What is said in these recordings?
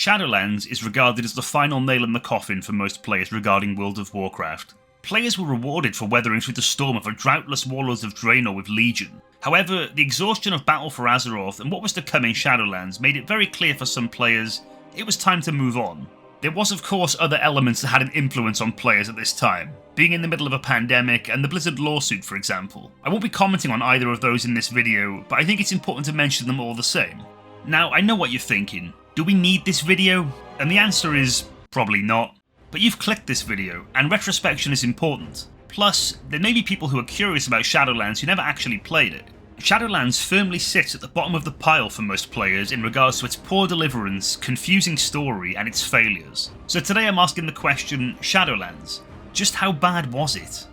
Shadowlands is regarded as the final nail in the coffin for most players regarding World of Warcraft. Players were rewarded for weathering through the storm of a droughtless Warlords of Draenor with Legion. However, the exhaustion of Battle for Azeroth and what was to come in Shadowlands made it very clear for some players it was time to move on. There was of course other elements that had an influence on players at this time, being in the middle of a pandemic and the Blizzard lawsuit for example. I won't be commenting on either of those in this video, but I think it's important to mention them all the same. Now, I know what you're thinking. Do we need this video? And the answer is probably not. But you've clicked this video, and retrospection is important. Plus, there may be people who are curious about Shadowlands who never actually played it. Shadowlands firmly sits at the bottom of the pile for most players in regards to its poor deliverance, confusing story, and its failures. So today I'm asking the question, Shadowlands, just how bad was it?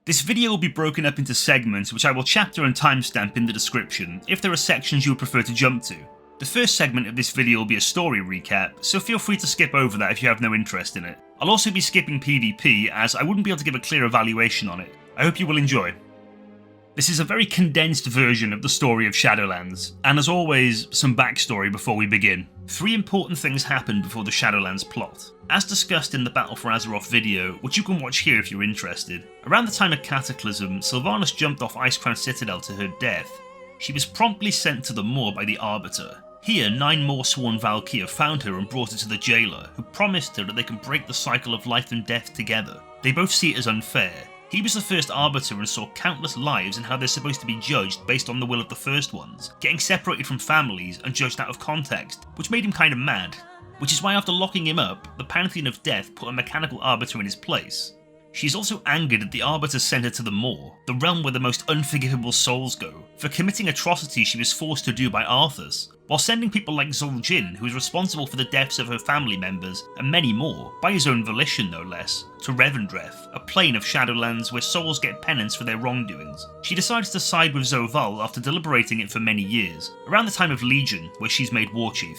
This video will be broken up into segments which I will chapter and timestamp in the description if there are sections you would prefer to jump to. The first segment of this video will be a story recap, so feel free to skip over that if you have no interest in it. I'll also be skipping PvP as I wouldn't be able to give a clear evaluation on it. I hope you will enjoy. This is a very condensed version of the story of Shadowlands, and as always, some backstory before we begin. 3 important things happened before the Shadowlands plot. As discussed in the Battle for Azeroth video, which you can watch here if you're interested, around the time of Cataclysm, Sylvanas jumped off Icecrown Citadel to her death. She was promptly sent to the Moor by the Arbiter. Here, 9 more sworn Valkyr found her and brought her to the Jailer, who promised her that they can break the cycle of life and death together. They both see it as unfair. He was the first Arbiter and saw countless lives and how they're supposed to be judged based on the will of the first ones, getting separated from families and judged out of context, which made him kind of mad. Which is why after locking him up, the Pantheon of Death put a mechanical Arbiter in his place. She's also angered that the Arbiter sent her to the Moor, the realm where the most unforgivable souls go, for committing atrocities she was forced to do by Arthas, while sending people like Zul'jin, who is responsible for the deaths of her family members, and many more, by his own volition no less, to Revendreth, a plane of Shadowlands where souls get penance for their wrongdoings. She decides to side with Zovaal after deliberating it for many years, around the time of Legion, where she's made Warchief.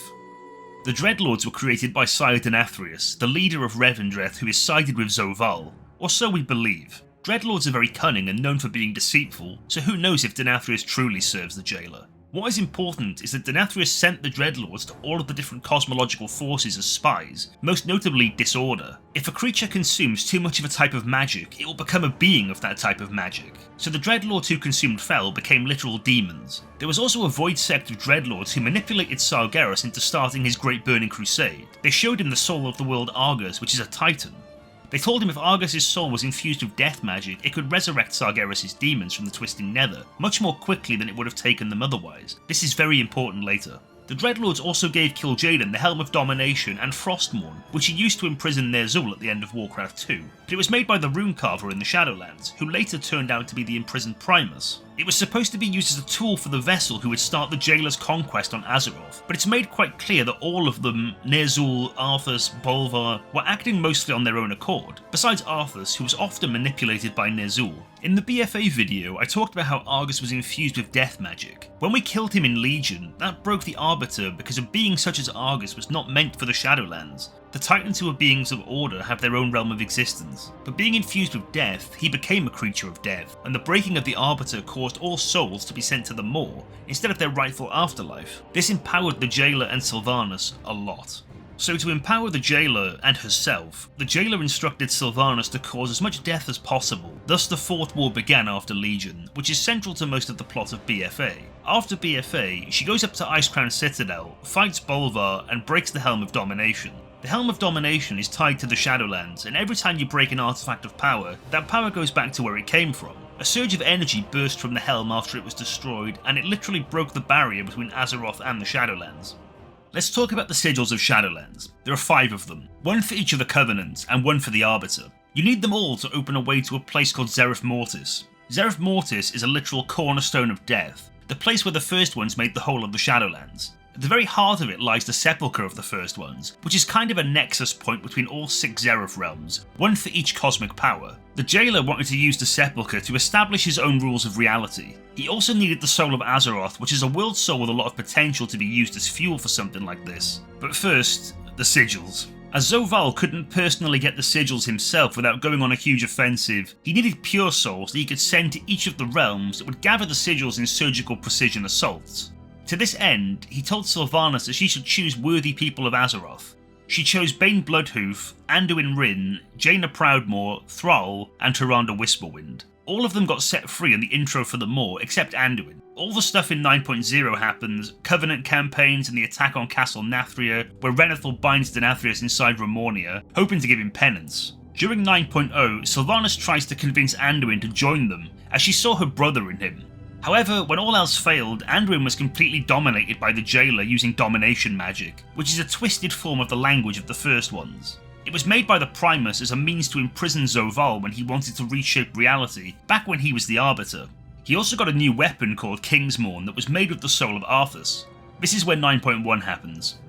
The Dreadlords were created by Sire Denathrius, the leader of Revendreth who is sided with Zovaal. Or so we believe. Dreadlords are very cunning and known for being deceitful, so who knows if Denathrius truly serves the Jailer. What is important is that Denathrius sent the Dreadlords to all of the different cosmological forces as spies, most notably disorder. If a creature consumes too much of a type of magic, it will become a being of that type of magic. So the Dreadlords who consumed Fel became literal demons. There was also a void sect of Dreadlords who manipulated Sargeras into starting his Great Burning Crusade. They showed him the soul of the world Argus, which is a titan. They told him if Argus' soul was infused with death magic, it could resurrect Sargeras' demons from the Twisting Nether, much more quickly than it would have taken them otherwise. This is very important later. The Dreadlords also gave Kil'jaeden the Helm of Domination and Frostmourne, which he used to imprison Ner'zhul at the end of Warcraft 2, but it was made by the Runecarver in the Shadowlands, who later turned out to be the imprisoned Primus. It was supposed to be used as a tool for the vessel who would start the Jailer's conquest on Azeroth, but it's made quite clear that all of them, Ner'zhul, Arthas, Bolvar, were acting mostly on their own accord, besides Arthas, who was often manipulated by Ner'zhul. In the BFA video, I talked about how Argus was infused with death magic. When we killed him in Legion, that broke the Arbiter because a being such as Argus was not meant for the Shadowlands. The Titans who are beings of order have their own realm of existence, but being infused with death, he became a creature of death, and the breaking of the Arbiter caused all souls to be sent to the Moor, instead of their rightful afterlife. This empowered the Jailer and Sylvanas a lot. So to empower the Jailer and herself, the Jailer instructed Sylvanas to cause as much death as possible. Thus the Fourth War began after Legion, which is central to most of the plot of BFA. After BFA, she goes up to Icecrown Citadel, fights Bolvar, and breaks the Helm of Domination. The Helm of Domination is tied to the Shadowlands, and every time you break an artifact of power, that power goes back to where it came from. A surge of energy burst from the Helm after it was destroyed, and it literally broke the barrier between Azeroth and the Shadowlands. Let's talk about the sigils of Shadowlands. There are 5 of them, 1 for each of the Covenants, and 1 for the Arbiter. You need them all to open a way to a place called Zereth Mortis. Zereth Mortis is a literal cornerstone of death, the place where the First Ones made the whole of the Shadowlands. At the very heart of it lies the Sepulchre of the First Ones, which is kind of a nexus point between all 6 Zereth realms, 1 for each cosmic power. The Jailer wanted to use the Sepulchre to establish his own rules of reality. He also needed the Soul of Azeroth, which is a world soul with a lot of potential to be used as fuel for something like this. But first, the sigils. As Zovaal couldn't personally get the sigils himself without going on a huge offensive, he needed pure souls that he could send to each of the realms that would gather the sigils in surgical precision assaults. To this end, he told Sylvanas that she should choose worthy people of Azeroth. She chose Bane Bloodhoof, Anduin Wrynn, Jaina Proudmoore, Thrall, and Tyrande Whisperwind. All of them got set free in the intro for the Maw, except Anduin. All the stuff in 9.0 happens, Covenant campaigns and the attack on Castle Nathria, where Menethil binds Denathrius inside Ramonia, hoping to give him penance. During 9.0, Sylvanas tries to convince Anduin to join them, as she saw her brother in him. However, when all else failed, Anduin was completely dominated by the Jailer using Domination magic, which is a twisted form of the language of the first ones. It was made by the Primus as a means to imprison Zovaal when he wanted to reshape reality, back when he was the Arbiter. He also got a new weapon called Kingsmourn that was made with the soul of Arthas. This is where 9.1 happens.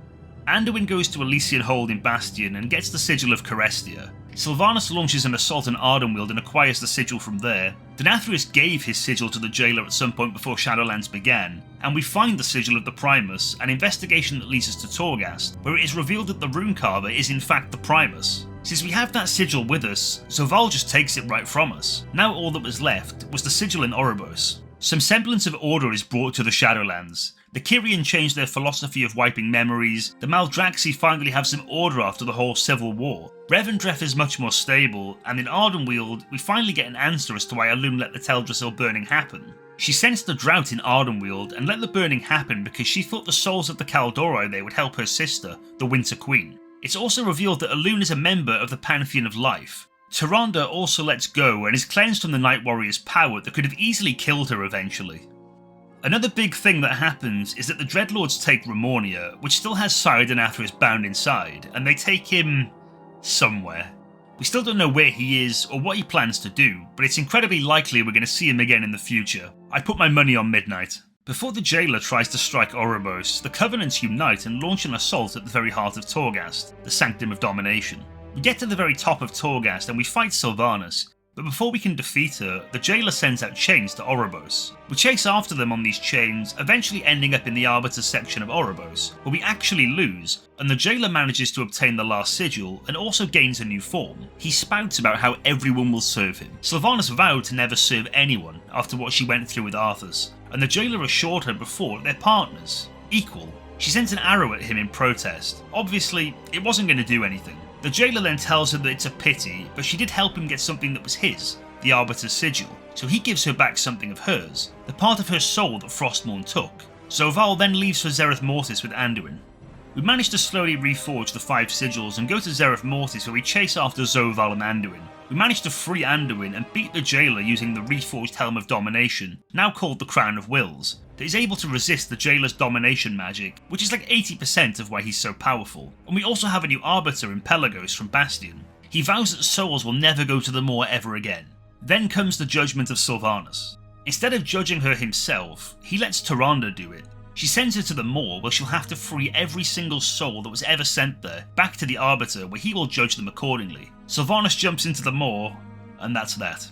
Anduin goes to Elysian Hold in Bastion and gets the Sigil of Korthia. Sylvanas launches an assault on Ardenweald and acquires the sigil from there. Denathrius gave his sigil to the Jailer at some point before Shadowlands began, and we find the sigil of the Primus, an investigation that leads us to Torghast, where it is revealed that the Runecarver is in fact the Primus. Since we have that sigil with us, Zovaal just takes it right from us. Now all that was left was the sigil in Oribos. Some semblance of order is brought to the Shadowlands. The Kyrian changed their philosophy of wiping memories, the Maldraxi finally have some order after the whole civil war, Revendreth is much more stable, and in Ardenweald we finally get an answer as to why Elune let the Teldrassil burning happen. She sensed the drought in Ardenweald and let the burning happen because she thought the souls of the Kaldorei there would help her sister, the Winter Queen. It's also revealed that Elune is a member of the Pantheon of Life. Tyrande also lets go and is cleansed from the Night Warrior's power that could have easily killed her eventually. Another big thing that happens is that the Dreadlords take Ramonia, which still has Sire Denathrius bound inside, and they take him somewhere. We still don't know where he is or what he plans to do, but it's incredibly likely we're going to see him again in the future. I put my money on Midnight. Before the Jailer tries to strike Oribos, the Covenants unite and launch an assault at the very heart of Torghast, the Sanctum of Domination. We get to the very top of Torghast and we fight Sylvanas, but before we can defeat her, the Jailer sends out chains to Oribos. We chase after them on these chains, eventually ending up in the Arbiter section of Oribos, where we actually lose, and the Jailer manages to obtain the last sigil and also gains a new form. He spouts about how everyone will serve him. Sylvanas vowed to never serve anyone after what she went through with Arthas, and the Jailer assured her before that they're partners, equal. She sent an arrow at him in protest. Obviously, it wasn't going to do anything. The Jailer then tells her that it's a pity, but she did help him get something that was his, the Arbiter's sigil, so he gives her back something of hers, the part of her soul that Frostmourne took. Zovaal then leaves for Zereth Mortis with Anduin. We manage to slowly reforge the 5 sigils and go to Zereth Mortis where we chase after Zovaal and Anduin. We manage to free Anduin and beat the Jailer using the reforged Helm of Domination, now called the Crown of Wills, that is able to resist the Jailer's domination magic, which is like 80% of why he's so powerful. And we also have a new Arbiter in Pelagos from Bastion. He vows that souls will never go to the Maw ever again. Then comes the judgment of Sylvanas. Instead of judging her himself, he lets Tyrande do it. She sends her to the Maw where she'll have to free every single soul that was ever sent there, back to the Arbiter where he will judge them accordingly. Sylvanas jumps into the Maw, and that's that.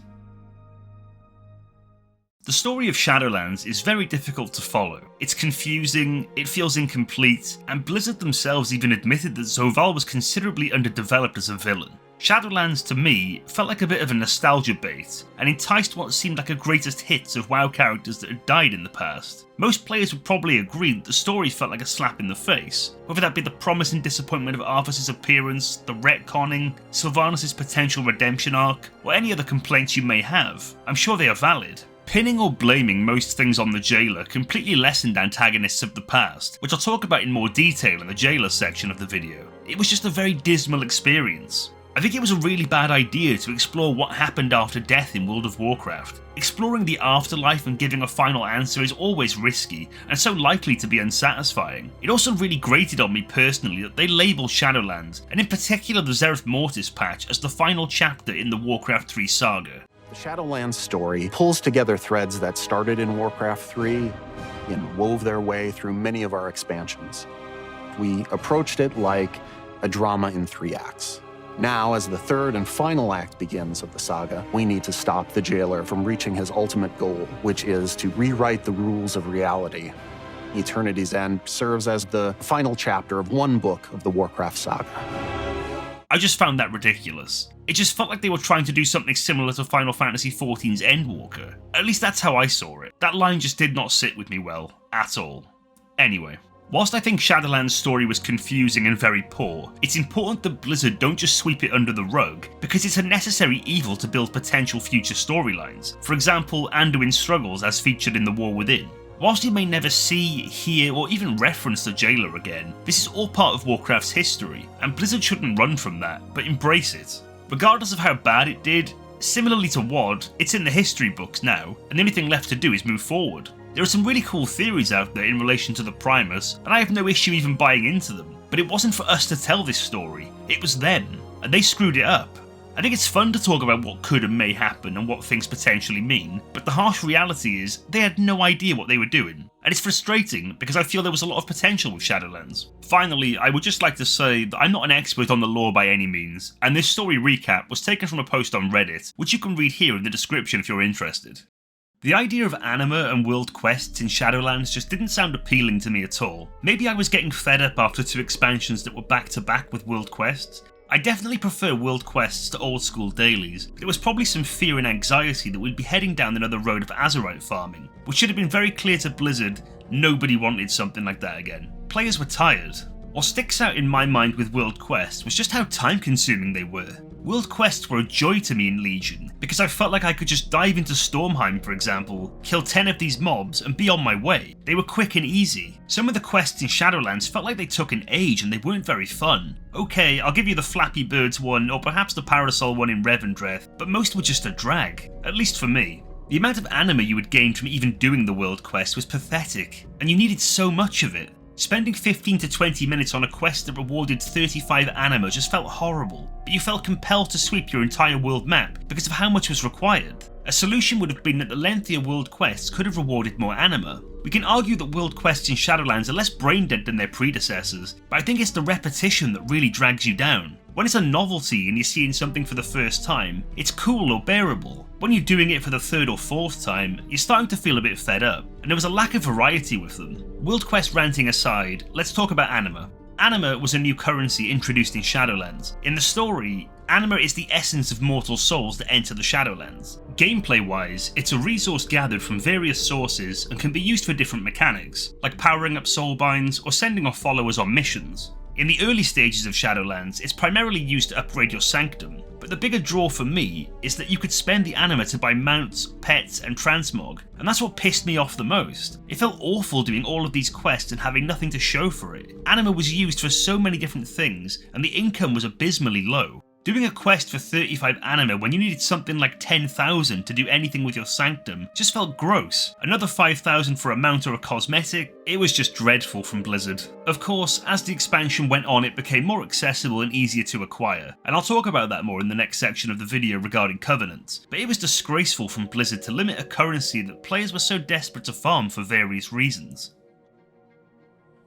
The story of Shadowlands is very difficult to follow. It's confusing, it feels incomplete, and Blizzard themselves even admitted that Zovaal was considerably underdeveloped as a villain. Shadowlands, to me, felt like a bit of a nostalgia bait, and enticed what seemed like a greatest hits of WoW characters that had died in the past. Most players would probably agree that the story felt like a slap in the face, whether that be the promise and disappointment of Arthas' appearance, the retconning, Sylvanas' potential redemption arc, or any other complaints you may have. I'm sure they are valid. Pinning or blaming most things on the Jailer completely lessened antagonists of the past, which I'll talk about in more detail in the Jailer section of the video. It was just a very dismal experience. I think it was a really bad idea to explore what happened after death in World of Warcraft. Exploring the afterlife and giving a final answer is always risky, and so likely to be unsatisfying. It also really grated on me personally that they label Shadowlands, and in particular the Zereth Mortis patch, as the final chapter in the Warcraft 3 saga. The Shadowlands story pulls together threads that started in Warcraft 3 and wove their way through many of our expansions. We approached it like a drama in 3 acts. Now, as the 3rd and final act begins of the saga, we need to stop the Jailer from reaching his ultimate goal, which is to rewrite the rules of reality. Eternity's End serves as the final chapter of one book of the Warcraft saga. I just found that ridiculous. It just felt like they were trying to do something similar to Final Fantasy XIV's Endwalker. At least that's how I saw it. That line just did not sit with me well, at all. Anyway, whilst I think Shadowlands' story was confusing and very poor, it's important that Blizzard don't just sweep it under the rug, because it's a necessary evil to build potential future storylines. For example, Anduin's struggles as featured in The War Within. Whilst you may never see, hear, or even reference the Jailer again, this is all part of Warcraft's history, and Blizzard shouldn't run from that, but embrace it. Regardless of how bad it did, similarly to WoD, it's in the history books now, and the only thing left to do is move forward. There are some really cool theories out there in relation to the Primus, and I have no issue even buying into them, but it wasn't for us to tell this story, it was them, and they screwed it up. I think it's fun to talk about what could and may happen and what things potentially mean, but the harsh reality is they had no idea what they were doing, and it's frustrating because I feel there was a lot of potential with Shadowlands. Finally, I would just like to say that I'm not an expert on the lore by any means, and this story recap was taken from a post on Reddit, which you can read here in the description if you're interested. The idea of Anima and world quests in Shadowlands just didn't sound appealing to me at all. Maybe I was getting fed up after 2 expansions that were back to back with world quests. I definitely prefer world quests to old school dailies, but there was probably some fear and anxiety that we'd be heading down another road of Azerite farming, which should have been very clear to Blizzard nobody wanted something like that again. Players were tired. What sticks out in my mind with world quests was just how time consuming they were. World quests were a joy to me in Legion, because I felt like I could just dive into Stormheim, for example, kill 10 of these mobs and be on my way. They were quick and easy. Some of the quests in Shadowlands felt like they took an age and they weren't very fun. Okay, I'll give you the Flappy Birds one or perhaps the Parasol one in Revendreth, but most were just a drag, at least for me. The amount of anima you would gain from even doing the world quest was pathetic, and you needed so much of it. Spending 15 to 20 minutes on a quest that rewarded 35 anima just felt horrible, but you felt compelled to sweep your entire world map because of how much was required. A solution would have been that the lengthier world quests could have rewarded more anima. We can argue that world quests in Shadowlands are less brain dead than their predecessors, but I think it's the repetition that really drags you down. When it's a novelty and you're seeing something for the first time, it's cool or bearable. When you're doing it for the 3rd or 4th time, you're starting to feel a bit fed up, and there was a lack of variety with them. World quest ranting aside, let's talk about Anima. Anima was a new currency introduced in Shadowlands. In the story, Anima is the essence of mortal souls that enter the Shadowlands. Gameplay-wise, it's a resource gathered from various sources and can be used for different mechanics, like powering up soulbinds or sending off followers on missions. In the early stages of Shadowlands, it's primarily used to upgrade your sanctum, but the bigger draw for me is that you could spend the anima to buy mounts, pets, and transmog, and that's what pissed me off the most. It felt awful doing all of these quests and having nothing to show for it. Anima was used for so many different things, and the income was abysmally low. Doing a quest for 35 anima when you needed something like 10,000 to do anything with your sanctum just felt gross. Another 5,000 for a mount or a cosmetic, it was just dreadful from Blizzard. Of course, as the expansion went on, it became more accessible and easier to acquire, and I'll talk about that more in the next section of the video regarding Covenant. But it was disgraceful from Blizzard to limit a currency that players were so desperate to farm for various reasons.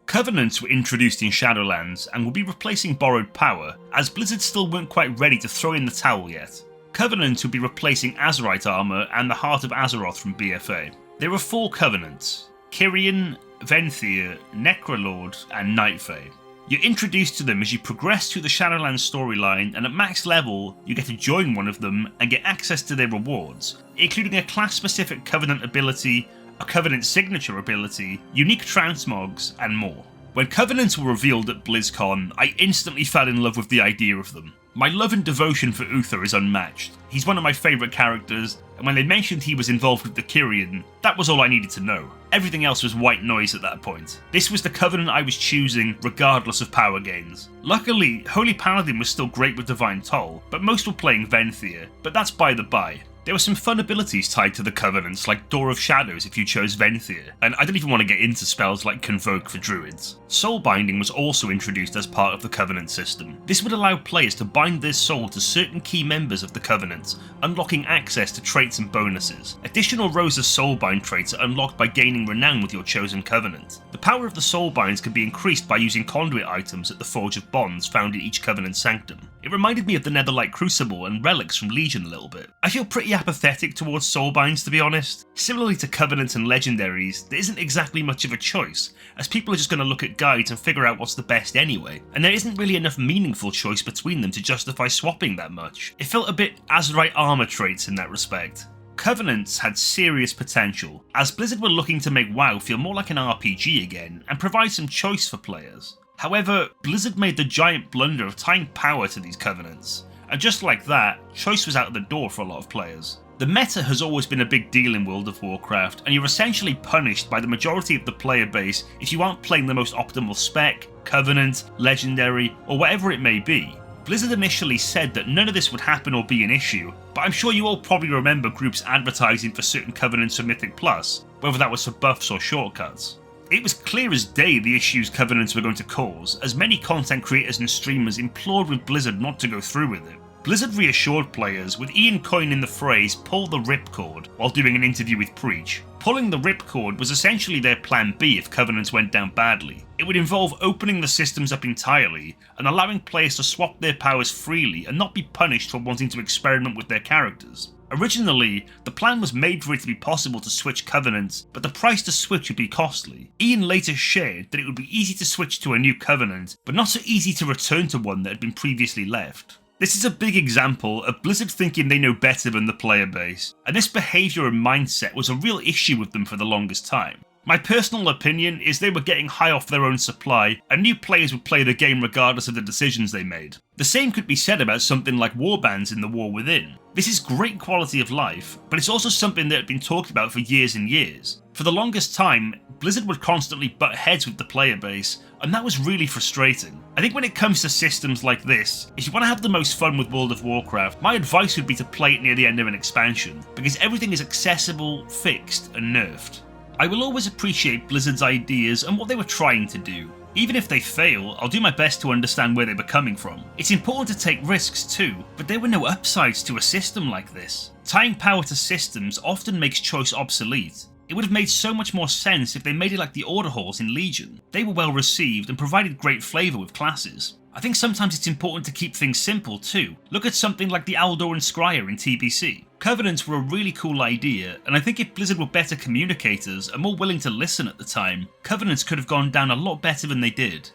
Covenants were introduced in Shadowlands and will be replacing borrowed power, as Blizzard still weren't quite ready to throw in the towel yet. Covenants would be replacing Azerite armor and the Heart of Azeroth from BFA. There were 4 Covenants: Kyrian, Venthyr, Necrolord, and Nightfey. You're introduced to them as you progress through the Shadowlands storyline, and at max level, you get to join one of them and get access to their rewards, including a class-specific Covenant ability, a Covenant signature ability, unique transmogs, and more. When Covenants were revealed at BlizzCon, I instantly fell in love with the idea of them. My love and devotion for Uther is unmatched. He's one of my favourite characters, and when they mentioned he was involved with the Kyrian, that was all I needed to know. Everything else was white noise at that point. This was the Covenant I was choosing, regardless of power gains. Luckily, Holy Paladin was still great with Divine Toll, but most were playing Venthyr, but that's by the by. There were some fun abilities tied to the Covenants, like Door of Shadows if you chose Venthyr, and I don't even want to get into spells like Convoke for druids. Soulbinding was also introduced as part of the Covenant system. This would allow players to bind their soul to certain key members of the Covenant, unlocking access to traits and bonuses. Additional rows of Soulbind traits are unlocked by gaining renown with your chosen Covenant. The power of the Soulbinds can be increased by using conduit items at the Forge of Bonds found in each Covenant sanctum. It reminded me of the Netherlight Crucible and relics from Legion a little bit. I feel pretty apathetic towards Soulbinds, to be honest. Similarly to Covenant and Legendaries, there isn't exactly much of a choice, as people are just going to look at guides and figure out what's the best anyway, and there isn't really enough meaningful choice between them to justify swapping that much. It felt a bit Azerite armor traits in that respect. Covenants had serious potential, as Blizzard were looking to make WoW feel more like an RPG again and provide some choice for players. However, Blizzard made the giant blunder of tying power to these Covenants, and just like that, choice was out the door for a lot of players. The meta has always been a big deal in World of Warcraft, and you're essentially punished by the majority of the player base if you aren't playing the most optimal spec, Covenant, Legendary, or whatever it may be. Blizzard initially said that none of this would happen or be an issue, but I'm sure you all probably remember groups advertising for certain Covenants for Mythic Plus, whether that was for buffs or shortcuts. It was clear as day the issues Covenants were going to cause, as many content creators and streamers implored with Blizzard not to go through with it. Blizzard reassured players, with Ian coining the phrase "pull the ripcord" while doing an interview with Preach. Pulling the ripcord was essentially their plan B if Covenants went down badly. It would involve opening the systems up entirely and allowing players to swap their powers freely and not be punished for wanting to experiment with their characters. Originally, the plan was made for it to be possible to switch Covenants, but the price to switch would be costly. Ian later shared that it would be easy to switch to a new Covenant, but not so easy to return to one that had been previously left. This is a big example of Blizzard thinking they know better than the player base, and this behaviour and mindset was a real issue with them for the longest time. My personal opinion is they were getting high off their own supply, and new players would play the game regardless of the decisions they made. The same could be said about something like warbands in The War Within. This is great quality of life, but it's also something that had been talked about for years and years. For the longest time, Blizzard would constantly butt heads with the player base, and that was really frustrating. I think when it comes to systems like this, if you want to have the most fun with World of Warcraft, my advice would be to play it near the end of an expansion, because everything is accessible, fixed, and nerfed. I will always appreciate Blizzard's ideas and what they were trying to do. Even if they fail, I'll do my best to understand where they were coming from. It's important to take risks too, but there were no upsides to a system like this. Tying power to systems often makes choice obsolete. It would have made so much more sense if they made it like the Order Halls in Legion. They were well received and provided great flavour with classes. I think sometimes it's important to keep things simple too. Look at something like the Aldor and Scryer in TBC. Covenants were a really cool idea, and I think if Blizzard were better communicators and more willing to listen at the time, Covenants could have gone down a lot better than they did.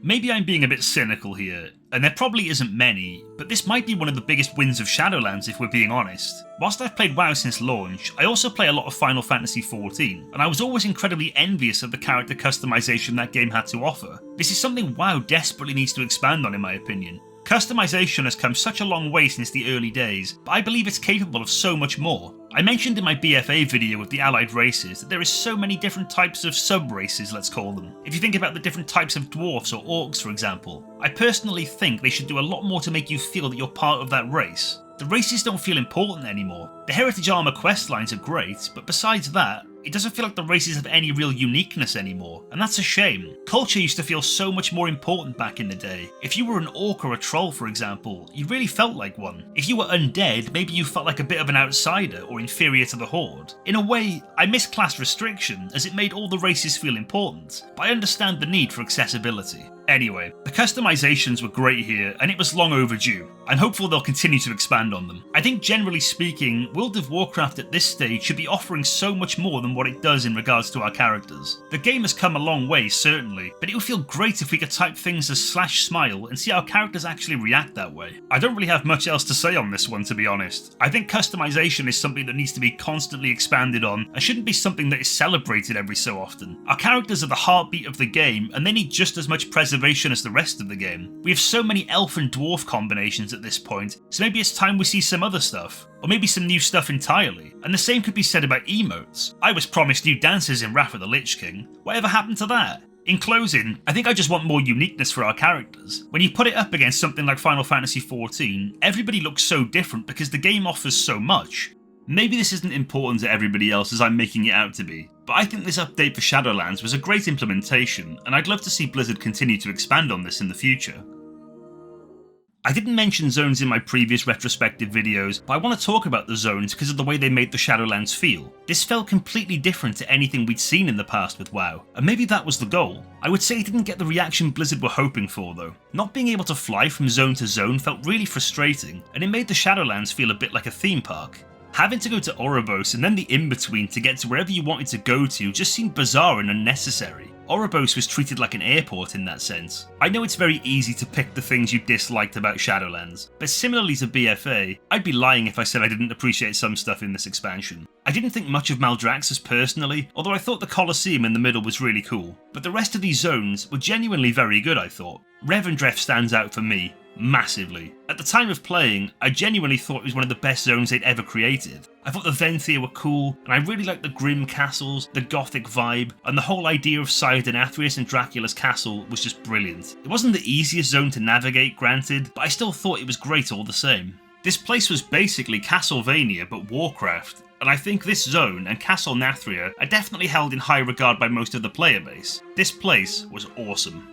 Maybe I'm being a bit cynical here, and there probably isn't many, but this might be one of the biggest wins of Shadowlands if we're being honest. Whilst I've played WoW since launch, I also play a lot of Final Fantasy XIV, and I was always incredibly envious of the character customization that game had to offer. This is something WoW desperately needs to expand on in my opinion. Customization has come such a long way since the early days, but I believe it's capable of so much more. I mentioned in my BFA video with the allied races that there is so many different types of sub-races, let's call them. If you think about the different types of dwarfs or orcs for example, I personally think they should do a lot more to make you feel that you're part of that race. The races don't feel important anymore. The Heritage Armor questlines are great, but besides that, it doesn't feel like the races have any real uniqueness anymore, and that's a shame. Culture used to feel so much more important back in the day. If you were an orc or a troll, for example, you really felt like one. If you were undead, maybe you felt like a bit of an outsider or inferior to the Horde. In a way, I miss class restriction, as it made all the races feel important, but I understand the need for accessibility. Anyway, the customizations were great here, and it was long overdue. I'm hopeful they'll continue to expand on them. I think generally speaking, World of Warcraft at this stage should be offering so much more than what it does in regards to our characters. The game has come a long way, certainly, but it would feel great if we could type things as /smile and see our characters actually react that way. I don't really have much else to say on this one, to be honest. I think customization is something that needs to be constantly expanded on, and shouldn't be something that is celebrated every so often. Our characters are the heartbeat of the game, and they need just as much preservation as the rest of the game. We have so many elf and dwarf combinations at this point, so maybe it's time we see some other stuff. Or maybe some new stuff entirely. And the same could be said about emotes. I was promised new dances in Wrath of the Lich King. Whatever happened to that? In closing, I think I just want more uniqueness for our characters. When you put it up against something like Final Fantasy XIV, everybody looks so different because the game offers so much. Maybe this isn't important to everybody else as I'm making it out to be, but I think this update for Shadowlands was a great implementation, and I'd love to see Blizzard continue to expand on this in the future. I didn't mention zones in my previous retrospective videos, but I want to talk about the zones because of the way they made the Shadowlands feel. This felt completely different to anything we'd seen in the past with WoW, and maybe that was the goal. I would say it didn't get the reaction Blizzard were hoping for though. Not being able to fly from zone to zone felt really frustrating, and it made the Shadowlands feel a bit like a theme park. Having to go to Oribos and then the in-between to get to wherever you wanted to go to just seemed bizarre and unnecessary. Oribos was treated like an airport in that sense. I know it's very easy to pick the things you disliked about Shadowlands, but similarly to BFA, I'd be lying if I said I didn't appreciate some stuff in this expansion. I didn't think much of Maldraxxus personally, although I thought the Colosseum in the middle was really cool, but the rest of these zones were genuinely very good, I thought. Revendreth stands out for me, massively. At the time of playing, I genuinely thought it was one of the best zones they'd ever created. I thought the Venthyr were cool, and I really liked the grim castles, the gothic vibe, and the whole idea of Sire Athreus and Dracula's castle was just brilliant. It wasn't the easiest zone to navigate, granted, but I still thought it was great all the same. This place was basically Castlevania but Warcraft, and I think this zone and Castle Nathria are definitely held in high regard by most of the player base. This place was awesome.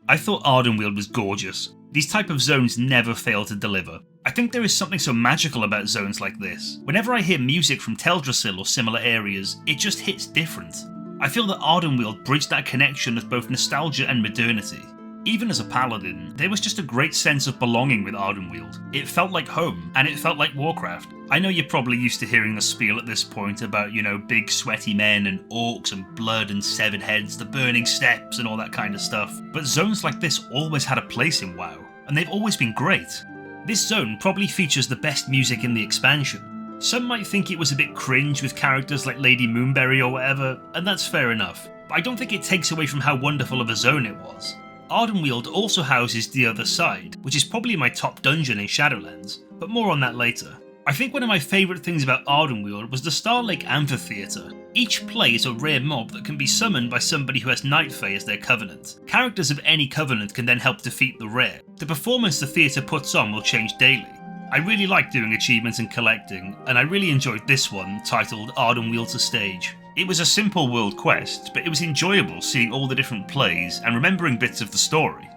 I thought Ardenweald was gorgeous. These type of zones never fail to deliver. I think there is something so magical about zones like this. Whenever I hear music from Teldrassil or similar areas, it just hits different. I feel that Ardenweald bridged that connection of both nostalgia and modernity. Even as a paladin, there was just a great sense of belonging with Ardenweald. It felt like home, and it felt like Warcraft. I know you're probably used to hearing the spiel at this point about, big sweaty men and orcs and blood and severed heads, the burning steppes and all that kind of stuff, but zones like this always had a place in WoW, and they've always been great. This zone probably features the best music in the expansion. Some might think it was a bit cringe with characters like Lady Moonberry or whatever, and that's fair enough, but I don't think it takes away from how wonderful of a zone it was. Ardenweald also houses the Other Side, which is probably my top dungeon in Shadowlands, but more on that later. I think one of my favourite things about Ardenweald was the Starlake Amphitheatre. Each play is a rare mob that can be summoned by somebody who has Night Fae as their covenant. Characters of any covenant can then help defeat the rare. The performance the theatre puts on will change daily. I really like doing achievements and collecting, and I really enjoyed this one, titled Ardenweald to Stage. It was a simple world quest, but it was enjoyable seeing all the different plays and remembering bits of the story.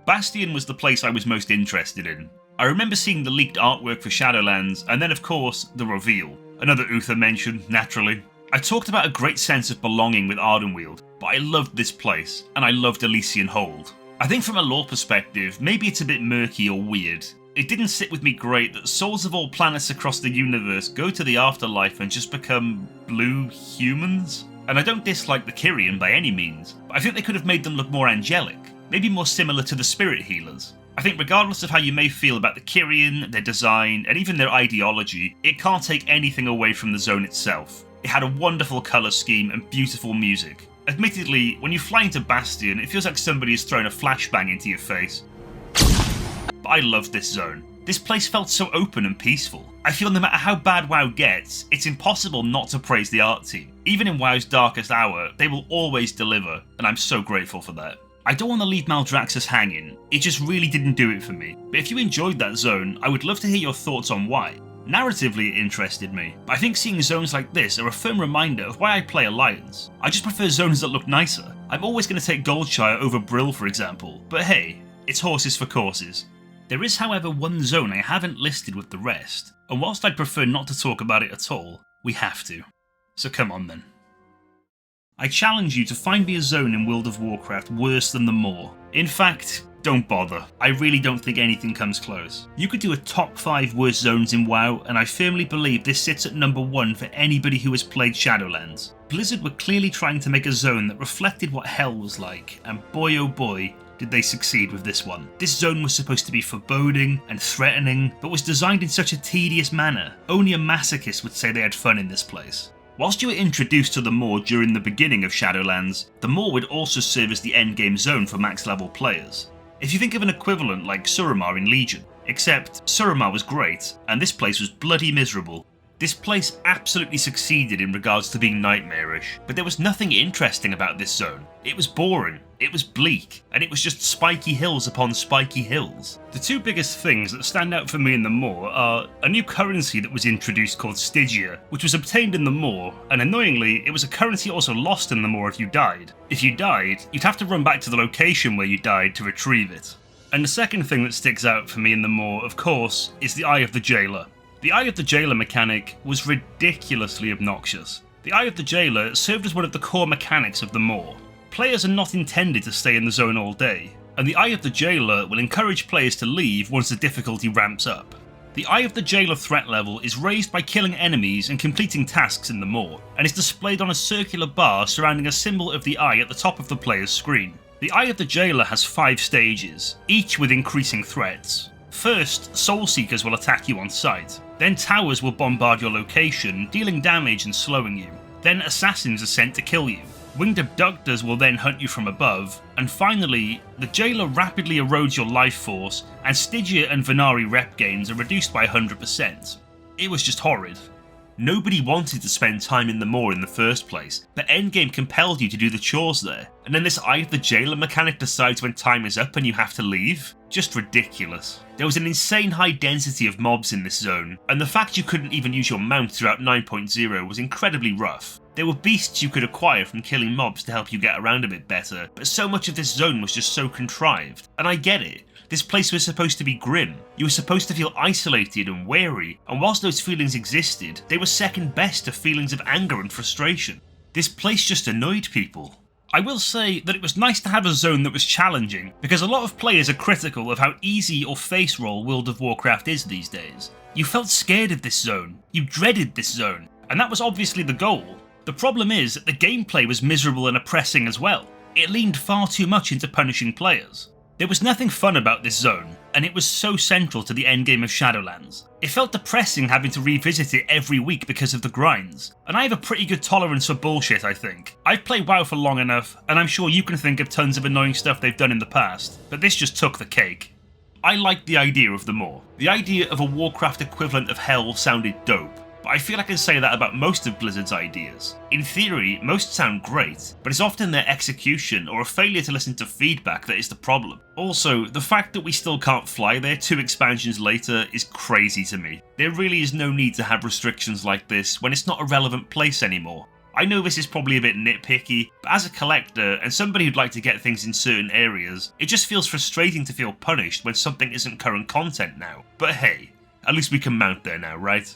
Bastion was the place I was most interested in. I remember seeing the leaked artwork for Shadowlands, and then of course, the reveal. Another Uther mention, naturally. I talked about a great sense of belonging with Ardenweald, but I loved this place, and I loved Elysian Hold. I think from a lore perspective, maybe it's a bit murky or weird. It didn't sit with me great that souls of all planets across the universe go to the afterlife and just become blue humans. And I don't dislike the Kyrian by any means, but I think they could have made them look more angelic, maybe more similar to the spirit healers. I think regardless of how you may feel about the Kyrian, their design, and even their ideology, it can't take anything away from the zone itself. It had a wonderful colour scheme and beautiful music. Admittedly, when you fly into Bastion, it feels like somebody has thrown a flashbang into your face. But I loved this zone. This place felt so open and peaceful. I feel no matter how bad WoW gets, it's impossible not to praise the art team. Even in WoW's darkest hour, they will always deliver, and I'm so grateful for that. I don't want to leave Maldraxxus hanging, it just really didn't do it for me. But if you enjoyed that zone, I would love to hear your thoughts on why. Narratively it interested me, but I think seeing zones like this are a firm reminder of why I play Alliance. I just prefer zones that look nicer. I'm always going to take Goldshire over Brill for example, but hey, it's horses for courses. There is however one zone I haven't listed with the rest, and whilst I'd prefer not to talk about it at all, we have to. So come on then. I challenge you to find me a zone in World of Warcraft worse than the Maw. In fact, don't bother. I really don't think anything comes close. You could do a top 5 worst zones in WoW, and I firmly believe this sits at number 1 for anybody who has played Shadowlands. Blizzard were clearly trying to make a zone that reflected what hell was like, and boy oh boy, did they succeed with this one. This zone was supposed to be foreboding and threatening, but was designed in such a tedious manner. Only a masochist would say they had fun in this place. Whilst you were introduced to the Maw during the beginning of Shadowlands, the Maw would also serve as the endgame zone for max level players. If you think of an equivalent like Suramar in Legion, except Suramar was great, and this place was bloody miserable. This place absolutely succeeded in regards to being nightmarish, but there was nothing interesting about this zone. It was boring, it was bleak, and it was just spiky hills upon spiky hills. The two biggest things that stand out for me in the Maw are a new currency that was introduced called Stygia, which was obtained in the Maw, and annoyingly, it was a currency also lost in the Maw if you died. If you died, you'd have to run back to the location where you died to retrieve it. And the second thing that sticks out for me in the Maw, of course, is the Eye of the Jailer. The Eye of the Jailer mechanic was ridiculously obnoxious. The Eye of the Jailer served as one of the core mechanics of the Maw. Players are not intended to stay in the zone all day, and the Eye of the Jailer will encourage players to leave once the difficulty ramps up. The Eye of the Jailer threat level is raised by killing enemies and completing tasks in the Maw, and is displayed on a circular bar surrounding a symbol of the eye at the top of the player's screen. The Eye of the Jailer has 5 stages, each with increasing threats. First, Soul Seekers will attack you on sight. Then towers will bombard your location, dealing damage and slowing you. Then assassins are sent to kill you. Winged abductors will then hunt you from above, and finally, the Jailer rapidly erodes your life force, and Stygia and Venari rep gains are reduced by 100%. It was just horrid. Nobody wanted to spend time in the Maw in the first place, but endgame compelled you to do the chores there, and then this Eye of the Jailer mechanic decides when time is up and you have to leave? Just ridiculous. There was an insane high density of mobs in this zone, and the fact you couldn't even use your mount throughout 9.0 was incredibly rough. There were beasts you could acquire from killing mobs to help you get around a bit better, but so much of this zone was just so contrived, and I get it. This place was supposed to be grim. You were supposed to feel isolated and wary, and whilst those feelings existed, they were second best to feelings of anger and frustration. This place just annoyed people. I will say that it was nice to have a zone that was challenging, because a lot of players are critical of how easy or face roll World of Warcraft is these days. You felt scared of this zone, you dreaded this zone, and that was obviously the goal. The problem is that the gameplay was miserable and oppressing as well. It leaned far too much into punishing players. There was nothing fun about this zone, and it was so central to the endgame of Shadowlands. It felt depressing having to revisit it every week because of the grinds, and I have a pretty good tolerance for bullshit, I think. I've played WoW for long enough, and I'm sure you can think of tons of annoying stuff they've done in the past, but this just took the cake. I liked the idea of the Maw. The idea of a Warcraft equivalent of Hell sounded dope, but I feel I can say that about most of Blizzard's ideas. In theory, most sound great, but it's often their execution or a failure to listen to feedback that is the problem. Also, the fact that we still can't fly there 2 expansions later is crazy to me. There really is no need to have restrictions like this when it's not a relevant place anymore. I know this is probably a bit nitpicky, but as a collector and somebody who'd like to get things in certain areas, it just feels frustrating to feel punished when something isn't current content now. But hey, at least we can mount there now, right?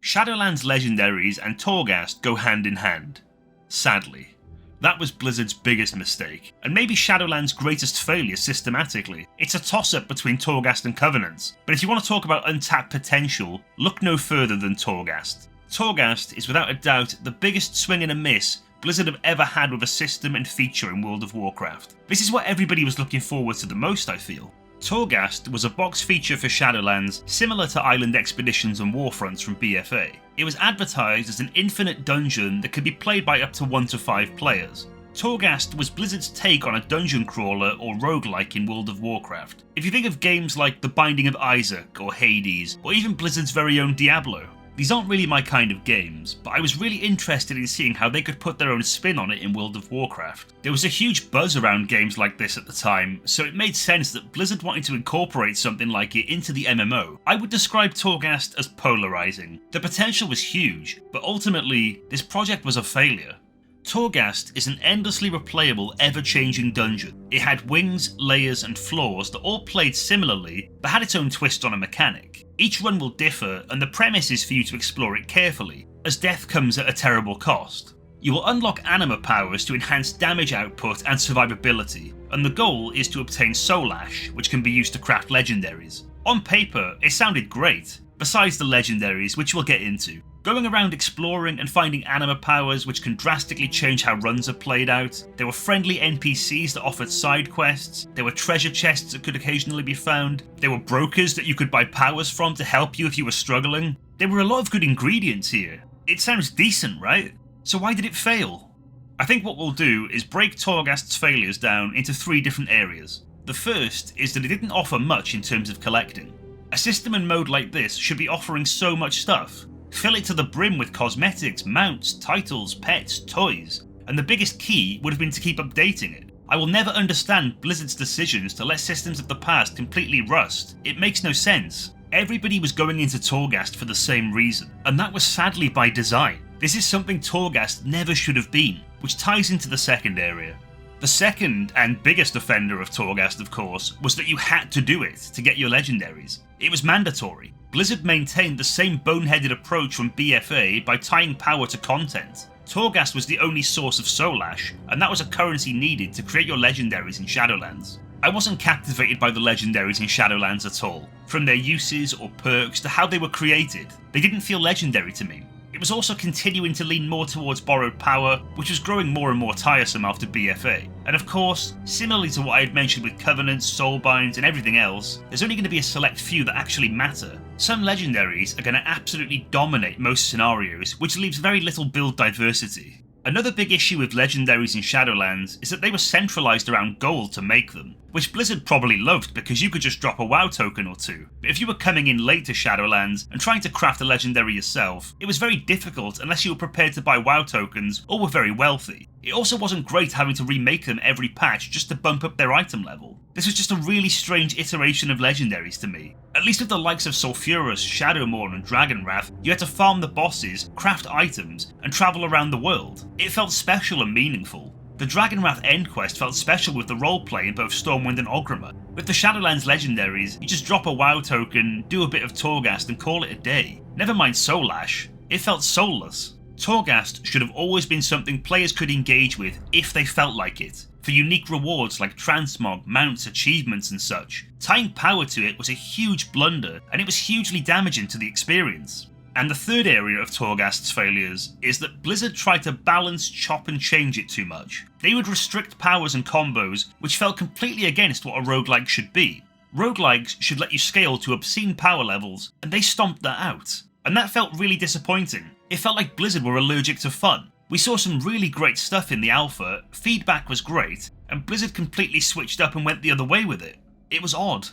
Shadowlands Legendaries and Torghast go hand in hand. Sadly. That was Blizzard's biggest mistake, and maybe Shadowlands' greatest failure systematically. It's a toss-up between Torghast and Covenants, but if you want to talk about untapped potential, look no further than Torghast. Torghast is without a doubt the biggest swing and a miss Blizzard have ever had with a system and feature in World of Warcraft. This is what everybody was looking forward to the most, I feel. Torghast was a box feature for Shadowlands similar to Island Expeditions and Warfronts from BFA. It was advertised as an infinite dungeon that could be played by up to 1 to 5 players. Torghast was Blizzard's take on a dungeon crawler or roguelike in World of Warcraft. If you think of games like The Binding of Isaac or Hades, or even Blizzard's very own Diablo, these aren't really my kind of games, but I was really interested in seeing how they could put their own spin on it in World of Warcraft. There was a huge buzz around games like this at the time, so it made sense that Blizzard wanted to incorporate something like it into the MMO. I would describe Torghast as polarizing. The potential was huge, but ultimately, this project was a failure. Torghast is an endlessly replayable, ever-changing dungeon. It had wings, layers and floors that all played similarly, but had its own twist on a mechanic. Each run will differ, and the premise is for you to explore it carefully, as death comes at a terrible cost. You will unlock Anima powers to enhance damage output and survivability, and the goal is to obtain Soul Ash, which can be used to craft Legendaries. On paper, it sounded great, besides the Legendaries, which we'll get into. Going around exploring and finding Anima powers which can drastically change how runs are played out. There were friendly NPCs that offered side quests. There were treasure chests that could occasionally be found. There were brokers that you could buy powers from to help you if you were struggling. There were a lot of good ingredients here. It sounds decent, right? So why did it fail? I think what we'll do is break Torghast's failures down into 3 different areas. The first is that it didn't offer much in terms of collecting. A system and mode like this should be offering so much stuff. Fill it to the brim with cosmetics, mounts, titles, pets, toys, and the biggest key would have been to keep updating it. I will never understand Blizzard's decisions to let systems of the past completely rust. It makes no sense. Everybody was going into Torghast for the same reason, and that was sadly by design. This is something Torghast never should have been, which ties into the second area. The second and biggest offender of Torghast, of course, was that you had to do it to get your Legendaries. It was mandatory. Blizzard maintained the same boneheaded approach from BFA by tying power to content. Torghast was the only source of Soul Ash, and that was a currency needed to create your Legendaries in Shadowlands. I wasn't captivated by the Legendaries in Shadowlands at all. From their uses or perks to how they were created, they didn't feel legendary to me. It was also continuing to lean more towards borrowed power, which was growing more and more tiresome after BFA. And of course, similarly to what I had mentioned with Covenants, Soulbinds and everything else, there's only going to be a select few that actually matter. Some Legendaries are going to absolutely dominate most scenarios, which leaves very little build diversity. Another big issue with Legendaries in Shadowlands is that they were centralised around gold to make them, which Blizzard probably loved because you could just drop a WoW token or two. But if you were coming in late to Shadowlands and trying to craft a Legendary yourself, it was very difficult unless you were prepared to buy WoW tokens or were very wealthy. It also wasn't great having to remake them every patch just to bump up their item level. This was just a really strange iteration of Legendaries to me. At least with the likes of Sulfuras, Shadowmourne and Dragonwrath, you had to farm the bosses, craft items, and travel around the world. It felt special and meaningful. The Dragonwrath end quest felt special with the roleplay in both Stormwind and Orgrimmar. With the Shadowlands Legendaries, you just drop a WoW token, do a bit of Torghast and call it a day. Never mind Soulash, it felt soulless. Torghast should have always been something players could engage with if they felt like it, for unique rewards like transmog, mounts, achievements and such. Tying power to it was a huge blunder, and it was hugely damaging to the experience. And the third area of Torghast's failures is that Blizzard tried to balance, chop and change it too much. They would restrict powers and combos, which fell completely against what a roguelike should be. Roguelikes should let you scale to obscene power levels, and they stomped that out. And that felt really disappointing. It felt like Blizzard were allergic to fun. We saw some really great stuff in the alpha, feedback was great, and Blizzard completely switched up and went the other way with it. It was odd.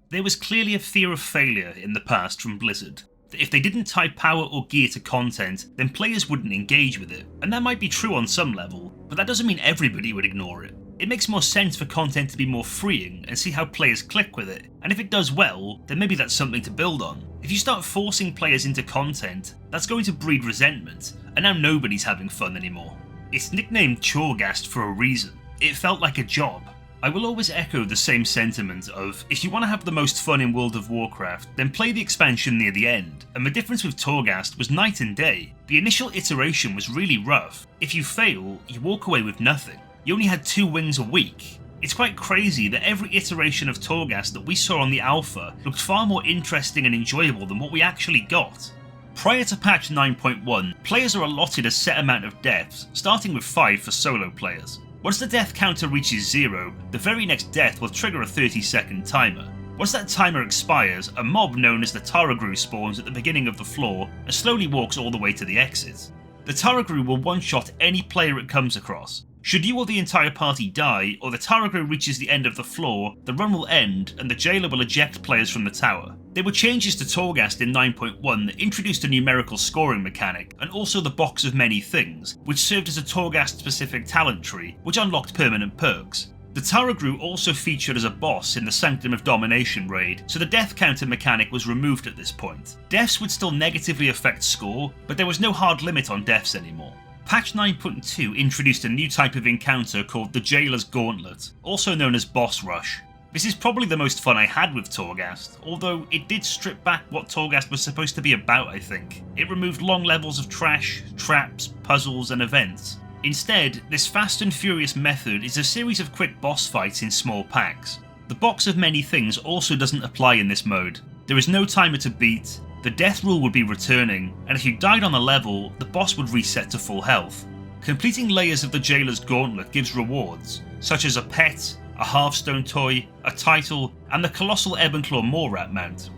There was clearly a fear of failure in the past from Blizzard. That if they didn't tie power or gear to content, then players wouldn't engage with it. And that might be true on some level, but that doesn't mean everybody would ignore it. It makes more sense for content to be more freeing and see how players click with it, and if it does well, then maybe that's something to build on. If you start forcing players into content, that's going to breed resentment, and now nobody's having fun anymore. It's nicknamed Torghast for a reason. It felt like a job. I will always echo the same sentiment of, if you want to have the most fun in World of Warcraft, then play the expansion near the end, and the difference with Torghast was night and day. The initial iteration was really rough. If you fail, you walk away with nothing. You only had 2 wins a week. It's quite crazy that every iteration of Torghast that we saw on the alpha looked far more interesting and enjoyable than what we actually got. Prior to patch 9.1, players are allotted a set amount of deaths, starting with 5 for solo players. Once the death counter reaches 0, the very next death will trigger a 30-second timer. Once that timer expires, a mob known as the Taragru spawns at the beginning of the floor and slowly walks all the way to the exit. The Taragru will one-shot any player it comes across. Should you or the entire party die, or the Taragru reaches the end of the floor, the run will end and the jailer will eject players from the tower. There were changes to Torghast in 9.1 that introduced a numerical scoring mechanic, and also the Box of Many Things, which served as a Torghast-specific talent tree, which unlocked permanent perks. The Taragru also featured as a boss in the Sanctum of Domination raid, so the death counter mechanic was removed at this point. Deaths would still negatively affect score, but there was no hard limit on deaths anymore. Patch 9.2 introduced a new type of encounter called the Jailer's Gauntlet, also known as Boss Rush. This is probably the most fun I had with Torghast, although it did strip back what Torghast was supposed to be about, I think. It removed long levels of trash, traps, puzzles and events. Instead, this fast and furious method is a series of quick boss fights in small packs. The Box of Many Things also doesn't apply in this mode. There is no timer to beat, the death rule would be returning, and if you died on a level, the boss would reset to full health. Completing layers of the Jailer's Gauntlet gives rewards, such as a pet, a Hearthstone toy, a title, and the colossal Ebon-Claw Morat mount.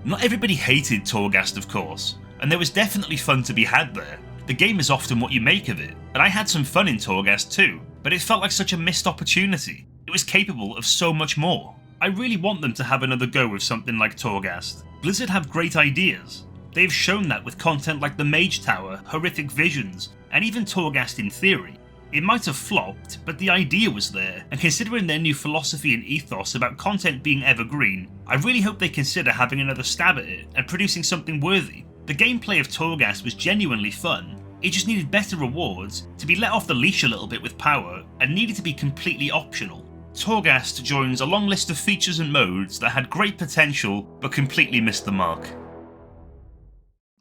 Not everybody hated Torghast, of course, and there was definitely fun to be had there. The game is often what you make of it, and I had some fun in Torghast too, but it felt like such a missed opportunity. It was capable of so much more. I really want them to have another go with something like Torghast. Blizzard have great ideas. They've shown that with content like the Mage Tower, Horrific Visions, and even Torghast in theory. It might have flopped, but the idea was there, and considering their new philosophy and ethos about content being evergreen, I really hope they consider having another stab at it and producing something worthy. The gameplay of Torghast was genuinely fun. It just needed better rewards, to be let off the leash a little bit with power, and needed to be completely optional. Torghast joins a long list of features and modes that had great potential but completely missed the mark.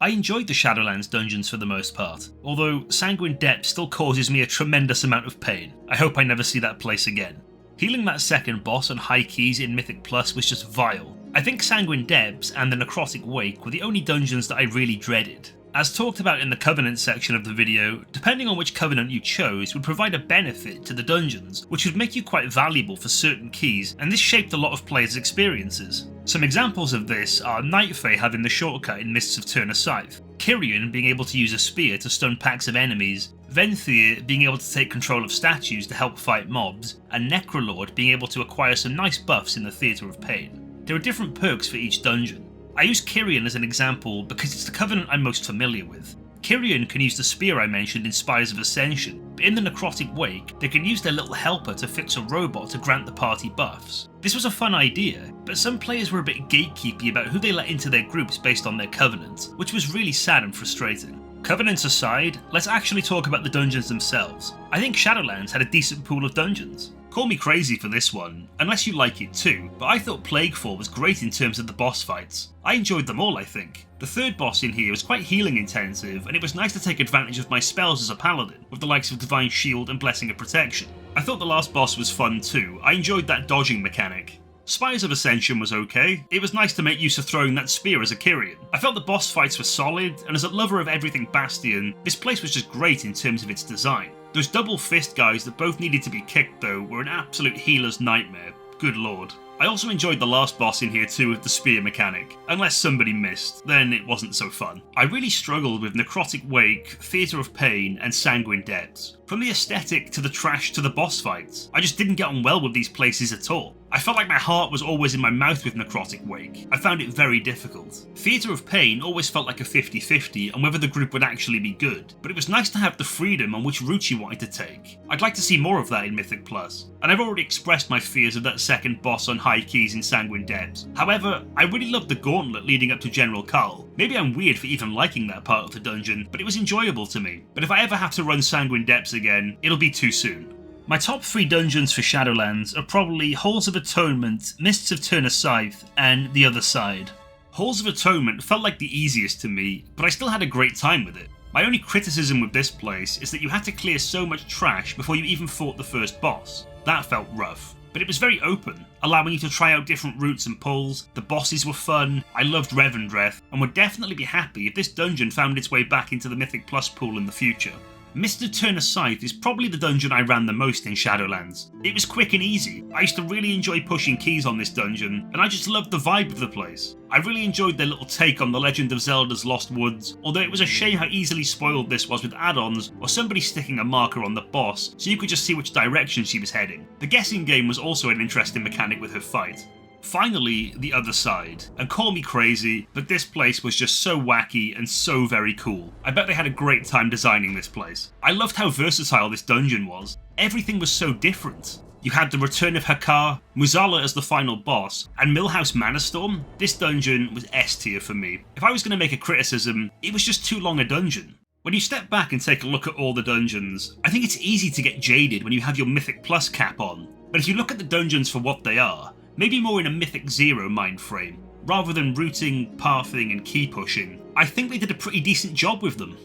I enjoyed the Shadowlands dungeons for the most part, although Sanguine Depths still causes me a tremendous amount of pain. I hope I never see that place again. Healing that second boss on high keys in Mythic Plus was just vile. I think Sanguine Depths and the Necrotic Wake were the only dungeons that I really dreaded. As talked about in the Covenant section of the video, depending on which Covenant you chose would provide a benefit to the dungeons, which would make you quite valuable for certain keys, and this shaped a lot of players' experiences. Some examples of this are Nightfey having the shortcut in Mists of Turner Scythe, Kyrian being able to use a spear to stun packs of enemies, Venthyr being able to take control of statues to help fight mobs, and Necrolord being able to acquire some nice buffs in the Theatre of Pain. There are different perks for each dungeon. I use Kyrian as an example because it's the Covenant I'm most familiar with. Kyrian can use the spear I mentioned in Spires of Ascension, but in the Necrotic Wake, they can use their little helper to fix a robot to grant the party buffs. This was a fun idea, but some players were a bit gatekeepy about who they let into their groups based on their Covenant, which was really sad and frustrating. Covenants aside, let's actually talk about the dungeons themselves. I think Shadowlands had a decent pool of dungeons. Call me crazy for this one, unless you like it too, but I thought Plaguefall was great in terms of the boss fights. I enjoyed them all, I think. The third boss in here was quite healing intensive, and it was nice to take advantage of my spells as a paladin, with the likes of Divine Shield and Blessing of Protection. I thought the last boss was fun too. I enjoyed that dodging mechanic. Spires of Ascension was okay. It was nice to make use of throwing that spear as a Kyrian. I felt the boss fights were solid, and as a lover of everything Bastion, this place was just great in terms of its design. Those double fist guys that both needed to be kicked though were an absolute healer's nightmare. Good lord. I also enjoyed the last boss in here too with the spear mechanic. Unless somebody missed, then it wasn't so fun. I really struggled with Necrotic Wake, Theatre of Pain, and Sanguine Depths. From the aesthetic to the trash to the boss fights, I just didn't get on well with these places at all. I felt like my heart was always in my mouth with Necrotic Wake. I found it very difficult. Theatre of Pain always felt like a 50-50 on whether the group would actually be good, but it was nice to have the freedom on which route you wanted to take. I'd like to see more of that in Mythic Plus, and I've already expressed my fears of that second boss on high keys in Sanguine Depths. However, I really loved the gauntlet leading up to General Carl. Maybe I'm weird for even liking that part of the dungeon, but it was enjoyable to me. But if I ever have to run Sanguine Depths again, it'll be too soon. My top 3 dungeons for Shadowlands are probably Halls of Atonement, Mists of Turner Scythe, and The Other Side. Halls of Atonement felt like the easiest to me, but I still had a great time with it. My only criticism with this place is that you had to clear so much trash before you even fought the first boss. That felt rough. But it was very open, allowing you to try out different routes and pulls. The bosses were fun, I loved Revendreth, and would definitely be happy if this dungeon found its way back into the Mythic Plus pool in the future. Mr. Turner Scythe is probably the dungeon I ran the most in Shadowlands. It was quick and easy. I used to really enjoy pushing keys on this dungeon, and I just loved the vibe of the place. I really enjoyed their little take on The Legend of Zelda's Lost Woods, although it was a shame how easily spoiled this was with add-ons or somebody sticking a marker on the boss so you could just see which direction she was heading. The guessing game was also an interesting mechanic with her fight. Finally, The Other Side, and call me crazy, but this place was just so wacky and so very cool. I bet they had a great time designing this place. I loved how versatile this dungeon was. Everything was so different. You had the return of Hakar, Muzala as the final boss, and Millhouse Manastorm. This dungeon was S tier for me. If I was going to make a criticism, it was just too long a dungeon. When you step back and take a look at all the dungeons, I think it's easy to get jaded when you have your Mythic Plus cap on. But if you look at the dungeons for what they are, maybe more in a Mythic Zero mind frame, rather than routing, pathing and key pushing, I think they did a pretty decent job with them.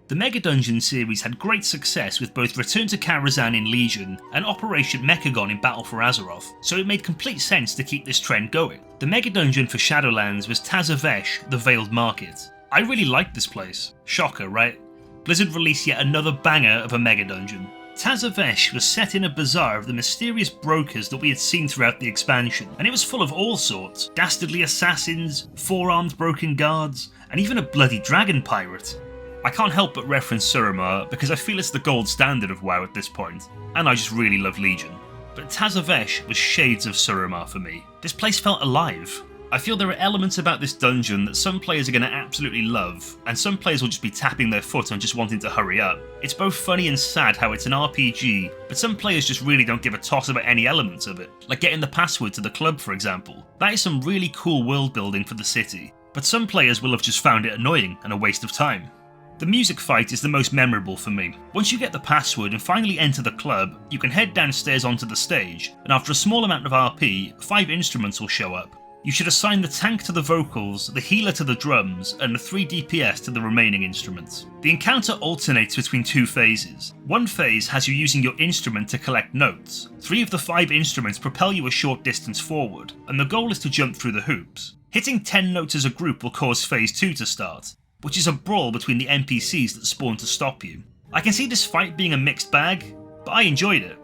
The Mega Dungeon series had great success with both Return to Karazhan in Legion and Operation Mechagon in Battle for Azeroth, so it made complete sense to keep this trend going. The Mega Dungeon for Shadowlands was Tazavesh, the Veiled Market. I really liked this place. Shocker, right? Blizzard released yet another banger of a Mega Dungeon. Tazavesh was set in a bazaar of the mysterious brokers that we had seen throughout the expansion, and it was full of all sorts: dastardly assassins, four-armed broken guards, and even a bloody dragon pirate. I can't help but reference Suramar because I feel it's the gold standard of WoW at this point, and I just really love Legion. But Tazavesh was shades of Suramar for me. This place felt alive. I feel there are elements about this dungeon that some players are going to absolutely love, and some players will just be tapping their foot on just wanting to hurry up. It's both funny and sad how it's an RPG, but some players just really don't give a toss about any elements of it, like getting the password to the club for example. That is some really cool world building for the city, but some players will have just found it annoying and a waste of time. The music fight is the most memorable for me. Once you get the password and finally enter the club, you can head downstairs onto the stage, and after a small amount of RP, 5 instruments will show up. You should assign the tank to the vocals, the healer to the drums, and the 3 DPS to the remaining instruments. The encounter alternates between 2 phases. One phase has you using your instrument to collect notes. 3 of the 5 instruments propel you a short distance forward, and the goal is to jump through the hoops. Hitting 10 notes as a group will cause phase 2 to start, which is a brawl between the NPCs that spawn to stop you. I can see this fight being a mixed bag, but I enjoyed it.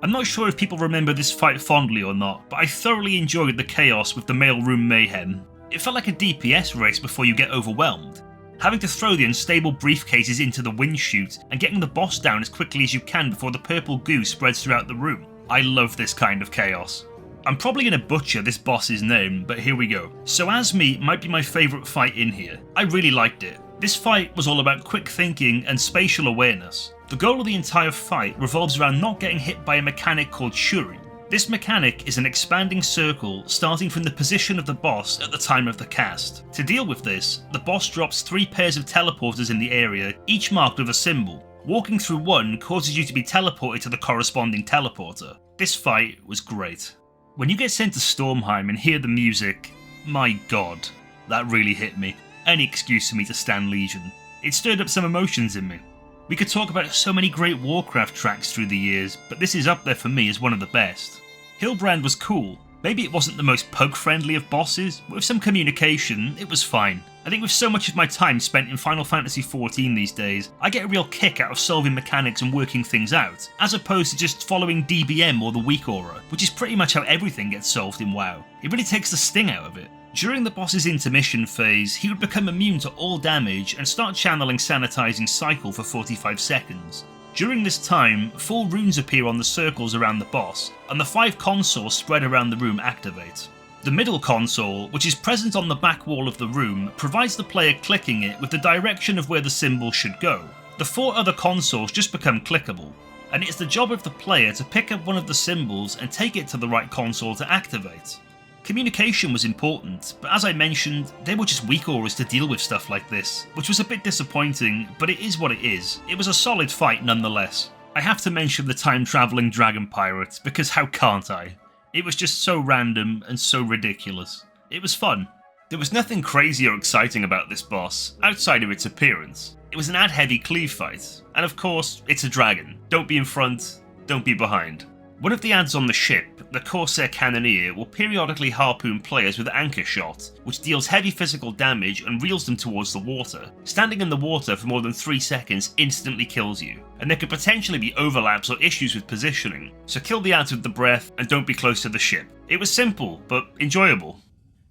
I'm not sure if people remember this fight fondly or not, but I thoroughly enjoyed the chaos with the mailroom mayhem. It felt like a DPS race before you get overwhelmed. Having to throw the unstable briefcases into the wind chute and getting the boss down as quickly as you can before the purple goo spreads throughout the room. I love this kind of chaos. I'm probably going to butcher this boss's name, but here we go. So Asmi might be my favourite fight in here. I really liked it. This fight was all about quick thinking and spatial awareness. The goal of the entire fight revolves around not getting hit by a mechanic called Shuri. This mechanic is an expanding circle starting from the position of the boss at the time of the cast. To deal with this, the boss drops 3 pairs of teleporters in the area, each marked with a symbol. Walking through one causes you to be teleported to the corresponding teleporter. This fight was great. When you get sent to Stormheim and hear the music, my god, that really hit me. Any excuse for me to stand Legion. It stirred up some emotions in me. We could talk about so many great Warcraft tracks through the years, but this is up there for me as one of the best. Hilbrand was cool. Maybe it wasn't the most pug-friendly of bosses, but with some communication, it was fine. I think with so much of my time spent in Final Fantasy XIV these days, I get a real kick out of solving mechanics and working things out, as opposed to just following DBM or the weak aura, which is pretty much how everything gets solved in WoW. It really takes the sting out of it. During the boss's intermission phase, he would become immune to all damage and start channeling Sanitizing Cycle for 45 seconds. During this time, 4 runes appear on the circles around the boss, and the 5 consoles spread around the room activate. The middle console, which is present on the back wall of the room, provides the player clicking it with the direction of where the symbol should go. The 4 other consoles just become clickable, and it's the job of the player to pick up one of the symbols and take it to the right console to activate. Communication was important, but as I mentioned, they were just weak auras to deal with stuff like this, which was a bit disappointing, but it is what it is. It was a solid fight nonetheless. I have to mention the time-travelling dragon pirate, because how can't I? It was just so random and so ridiculous. It was fun. There was nothing crazy or exciting about this boss, outside of its appearance. It was an ad-heavy cleave fight, and of course, it's a dragon. Don't be in front, don't be behind. One of the ads on the ship, the Corsair Cannoneer, will periodically harpoon players with Anchor Shot, which deals heavy physical damage and reels them towards the water. Standing in the water for more than 3 seconds instantly kills you, and there could potentially be overlaps or issues with positioning, so kill the ads with the breath and don't be close to the ship. It was simple, but enjoyable.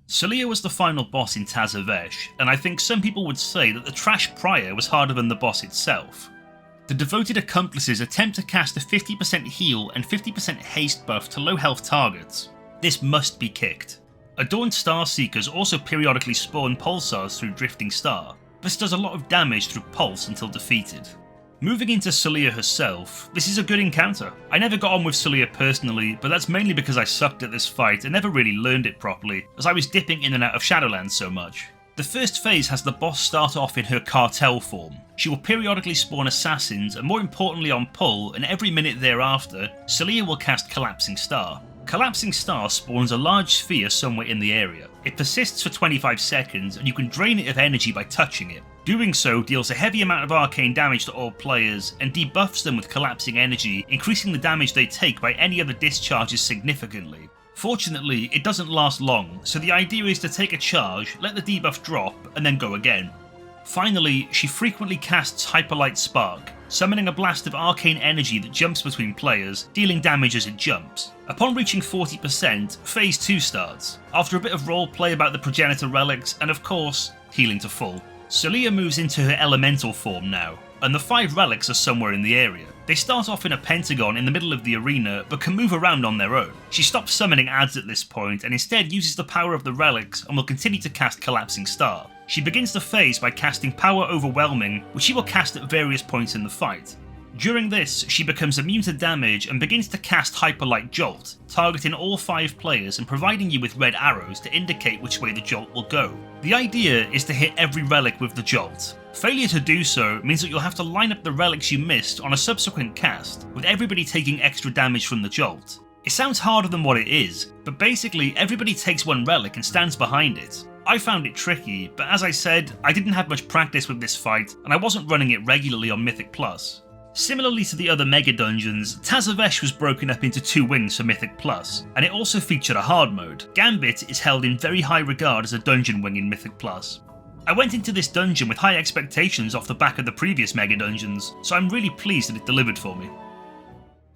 Celia was the final boss in Tazavesh, and I think some people would say that the Trash Prior was harder than the boss itself. The devoted accomplices attempt to cast a 50% heal and 50% haste buff to low health targets. This must be kicked. Adorned Starseekers also periodically spawn pulsars through Drifting Star. This does a lot of damage through Pulse until defeated. Moving into Celia herself, this is a good encounter. I never got on with Celia personally, but that's mainly because I sucked at this fight and never really learned it properly, as I was dipping in and out of Shadowlands so much. The first phase has the boss start off in her cartel form. She will periodically spawn assassins, and more importantly on pull, and every minute thereafter, Celia will cast Collapsing Star. Collapsing Star spawns a large sphere somewhere in the area. It persists for 25 seconds, and you can drain it of energy by touching it. Doing so deals a heavy amount of arcane damage to all players, and debuffs them with collapsing energy, increasing the damage they take by any other discharges significantly. Fortunately, it doesn't last long, so the idea is to take a charge, let the debuff drop, and then go again. Finally, she frequently casts Hyperlight Spark, summoning a blast of arcane energy that jumps between players, dealing damage as it jumps. Upon reaching 40%, Phase 2 starts, after a bit of roleplay about the Progenitor Relics, and of course, healing to full. Celia moves into her elemental form now, and the 5 relics are somewhere in the area. They start off in a pentagon in the middle of the arena, but can move around on their own. She stops summoning ads at this point, and instead uses the power of the relics and will continue to cast Collapsing Star. She begins the phase by casting Power Overwhelming, which she will cast at various points in the fight. During this, she becomes immune to damage and begins to cast Hyperlight Jolt, targeting all 5 players and providing you with red arrows to indicate which way the jolt will go. The idea is to hit every relic with the jolt. Failure to do so means that you'll have to line up the relics you missed on a subsequent cast, with everybody taking extra damage from the jolt. It sounds harder than what it is, but basically everybody takes one relic and stands behind it. I found it tricky, but as I said, I didn't have much practice with this fight, and I wasn't running it regularly on Mythic Plus. Similarly to the other mega dungeons, Tazavesh was broken up into 2 wings for Mythic Plus, and it also featured a hard mode. Gambit is held in very high regard as a dungeon wing in Mythic Plus. I went into this dungeon with high expectations off the back of the previous mega dungeons, so I'm really pleased that it delivered for me.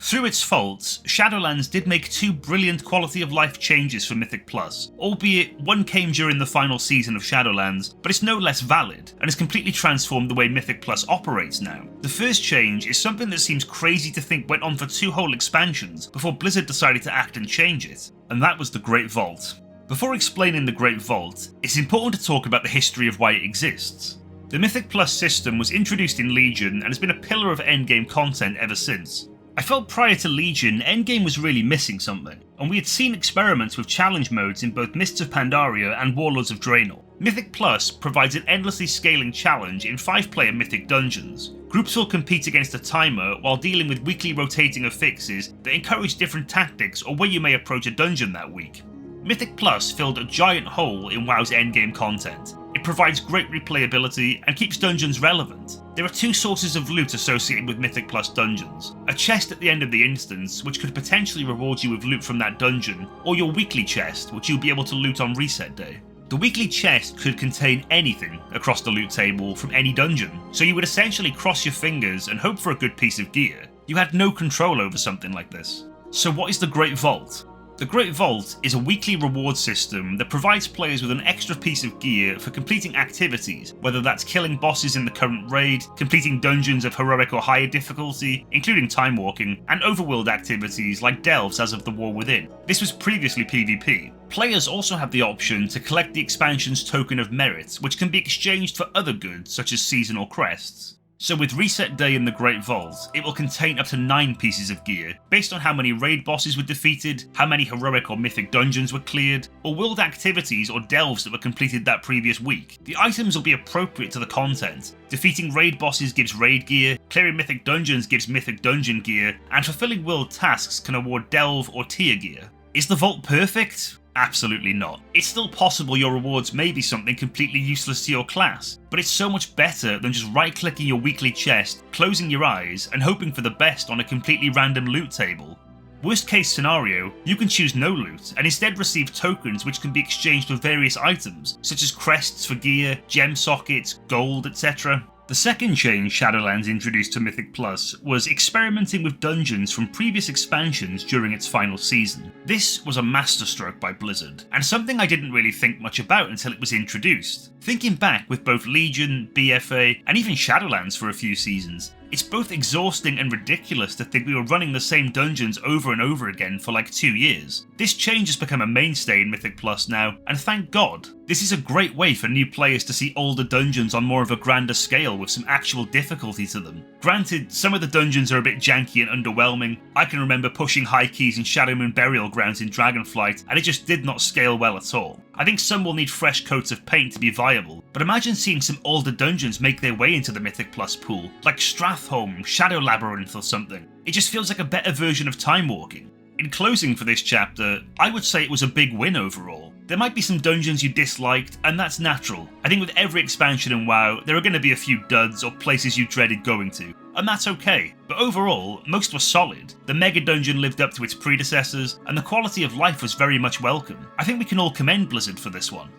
Through its faults, Shadowlands did make 2 brilliant quality of life changes for Mythic Plus, albeit one came during the final season of Shadowlands, but it's no less valid, and has completely transformed the way Mythic Plus operates now. The first change is something that seems crazy to think went on for 2 whole expansions before Blizzard decided to act and change it, and that was the Great Vault. Before explaining the Great Vault, it's important to talk about the history of why it exists. The Mythic Plus system was introduced in Legion and has been a pillar of endgame content ever since. I felt prior to Legion, endgame was really missing something, and we had seen experiments with challenge modes in both Mists of Pandaria and Warlords of Draenor. Mythic Plus provides an endlessly scaling challenge in 5-player Mythic dungeons. Groups will compete against a timer while dealing with weekly rotating affixes that encourage different tactics or way you may approach a dungeon that week. Mythic Plus filled a giant hole in WoW's endgame content. It provides great replayability and keeps dungeons relevant. There are 2 sources of loot associated with Mythic Plus dungeons. A chest at the end of the instance, which could potentially reward you with loot from that dungeon, or your weekly chest, which you'll be able to loot on reset day. The weekly chest could contain anything across the loot table from any dungeon, so you would essentially cross your fingers and hope for a good piece of gear. You had no control over something like this. So what is the Great Vault? The Great Vault is a weekly reward system that provides players with an extra piece of gear for completing activities, whether that's killing bosses in the current raid, completing dungeons of heroic or higher difficulty, including time walking, and overworld activities like delves as of the War Within. This was previously PvP. Players also have the option to collect the expansion's token of merit, which can be exchanged for other goods such as seasonal crests. So with Reset Day in the Great Vault, it will contain up to 9 pieces of gear, based on how many raid bosses were defeated, how many heroic or mythic dungeons were cleared, or world activities or delves that were completed that previous week. The items will be appropriate to the content. Defeating raid bosses gives raid gear, clearing mythic dungeons gives mythic dungeon gear, and fulfilling world tasks can award delve or tier gear. Is the vault perfect? Absolutely not. It's still possible your rewards may be something completely useless to your class, but it's so much better than just right-clicking your weekly chest, closing your eyes, and hoping for the best on a completely random loot table. Worst case scenario, you can choose no loot and instead receive tokens which can be exchanged for various items, such as crests for gear, gem sockets, gold, etc. The second change Shadowlands introduced to Mythic Plus was experimenting with dungeons from previous expansions during its final season. This was a masterstroke by Blizzard, and something I didn't really think much about until it was introduced. Thinking back with both Legion, BFA, and even Shadowlands for a few seasons, it's both exhausting and ridiculous to think we were running the same dungeons over and over again for like 2 years. This change has become a mainstay in Mythic Plus now, and thank God. This is a great way for new players to see older dungeons on more of a grander scale with some actual difficulty to them. Granted, some of the dungeons are a bit janky and underwhelming. I can remember pushing high keys in Shadowmoon Burial Grounds in Dragonflight, and it just did not scale well at all. I think some will need fresh coats of paint to be viable, but imagine seeing some older dungeons make their way into the Mythic Plus pool, like Strathholm, Shadow Labyrinth or something. It just feels like a better version of time walking. In closing for this chapter, I would say it was a big win overall. There might be some dungeons you disliked, and that's natural. I think with every expansion in WoW, there are going to be a few duds or places you dreaded going to, and that's okay. But overall, most were solid. The Mega Dungeon lived up to its predecessors, and the quality of life was very much welcome. I think we can all commend Blizzard for this one.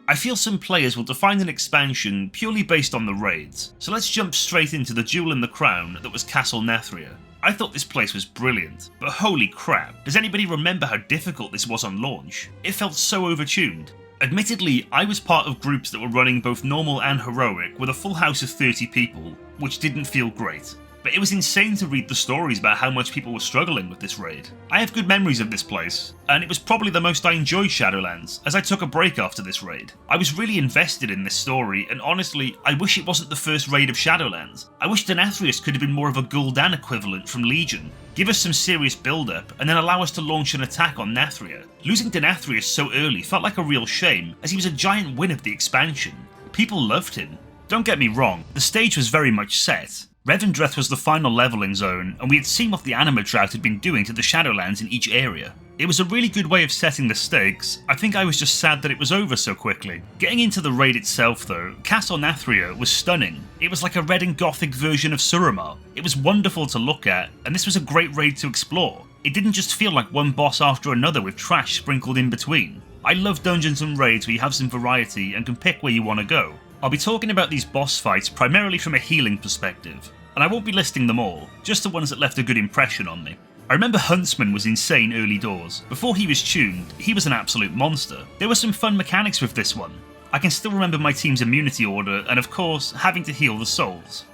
I feel some players will define an expansion purely based on the raids, so let's jump straight into the jewel in the crown that was Castle Nethria. I thought this place was brilliant, but holy crap, does anybody remember how difficult this was on launch? It felt so overtuned. Admittedly, I was part of groups that were running both normal and heroic with a full house of 30 people, which didn't feel great. But it was insane to read the stories about how much people were struggling with this raid. I have good memories of this place, and it was probably the most I enjoyed Shadowlands, as I took a break after this raid. I was really invested in this story, and honestly, I wish it wasn't the first raid of Shadowlands. I wish Denathrius could have been more of a Gul'dan equivalent from Legion. Give us some serious build-up, and then allow us to launch an attack on Nethria. Losing Denathrius so early felt like a real shame, as he was a giant win of the expansion. People loved him. Don't get me wrong, the stage was very much set. Revendreth was the final leveling zone, and we had seen what the Anima drought had been doing to the Shadowlands in each area. It was a really good way of setting the stakes. I think I was just sad that it was over so quickly. Getting into the raid itself though, Castle Nathria was stunning. It was like a red and gothic version of Suramar. It was wonderful to look at, and this was a great raid to explore. It didn't just feel like one boss after another with trash sprinkled in between. I love dungeons and raids where you have some variety and can pick where you want to go. I'll be talking about these boss fights primarily from a healing perspective, and I won't be listing them all, just the ones that left a good impression on me. I remember Huntsman was insane early doors. Before he was tuned, he was an absolute monster. There were some fun mechanics with this one. I can still remember my team's immunity order, and of course, having to heal the souls.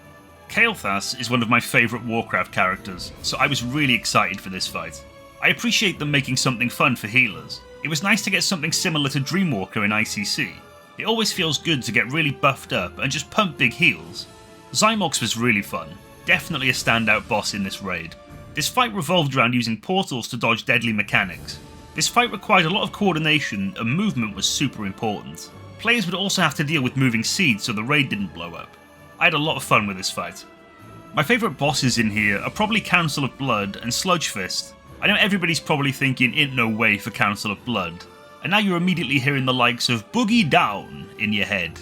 Kael'thas is one of my favourite Warcraft characters, so I was really excited for this fight. I appreciate them making something fun for healers. It was nice to get something similar to Dreamwalker in ICC. It always feels good to get really buffed up and just pump big heals. Zymox was really fun, definitely a standout boss in this raid. This fight revolved around using portals to dodge deadly mechanics. This fight required a lot of coordination and movement was super important. Players would also have to deal with moving seeds so the raid didn't blow up. I had a lot of fun with this fight. My favourite bosses in here are probably Council of Blood and Sludgefist. I know everybody's probably thinking ain't no way for Council of Blood, and now you're immediately hearing the likes of Boogie Down in your head,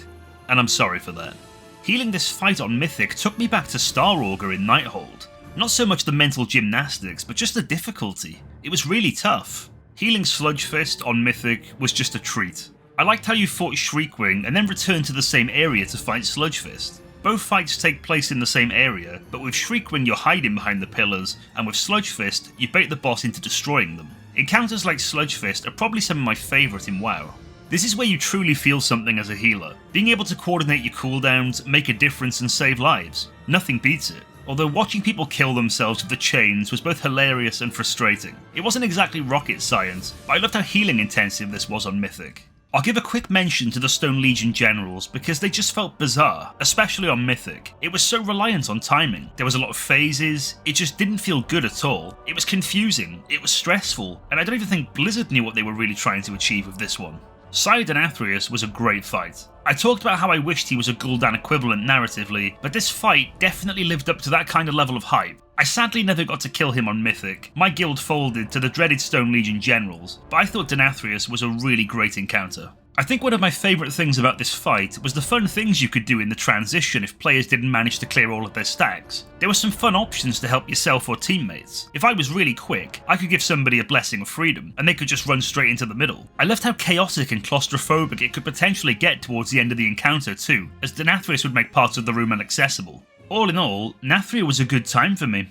and I'm sorry for that. Healing this fight on Mythic took me back to Star Augur in Nighthold. Not so much the mental gymnastics, but just the difficulty. It was really tough. Healing Sludgefist on Mythic was just a treat. I liked how you fought Shriekwing and then returned to the same area to fight Sludgefist. Both fights take place in the same area, but with Shriekwing you're hiding behind the pillars, and with Sludgefist you bait the boss into destroying them. Encounters like Sludgefist are probably some of my favourite in WoW. This is where you truly feel something as a healer. Being able to coordinate your cooldowns, make a difference and save lives. Nothing beats it. Although watching people kill themselves with the chains was both hilarious and frustrating. It wasn't exactly rocket science, but I loved how healing intensive this was on Mythic. I'll give a quick mention to the Stone Legion generals because they just felt bizarre, especially on Mythic. It was so reliant on timing. There was a lot of phases, it just didn't feel good at all. It was confusing, it was stressful, and I don't even think Blizzard knew what they were really trying to achieve with this one. Scythe Athreus was a great fight. I talked about how I wished he was a Gul'dan equivalent narratively, but this fight definitely lived up to that kind of level of hype. I sadly never got to kill him on Mythic. My guild folded to the dreaded Stone Legion generals, but I thought Denathrius was a really great encounter. I think one of my favourite things about this fight was the fun things you could do in the transition if players didn't manage to clear all of their stacks. There were some fun options to help yourself or teammates. If I was really quick, I could give somebody a Blessing of Freedom, and they could just run straight into the middle. I loved how chaotic and claustrophobic it could potentially get towards the end of the encounter too, as Denathrius would make parts of the room inaccessible. All in all, Nathria was a good time for me.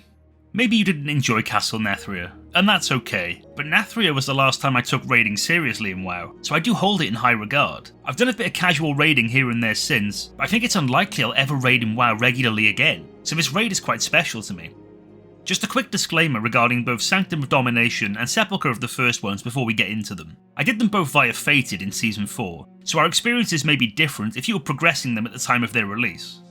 Maybe you didn't enjoy Castle Nathria, and that's okay, but Nathria was the last time I took raiding seriously in WoW, so I do hold it in high regard. I've done a bit of casual raiding here and there since, but I think it's unlikely I'll ever raid in WoW regularly again, so this raid is quite special to me. Just a quick disclaimer regarding both Sanctum of Domination and Sepulchre of the first ones before we get into them. I did them both via Fated in Season 4, so our experiences may be different if you were progressing them at the time of their release.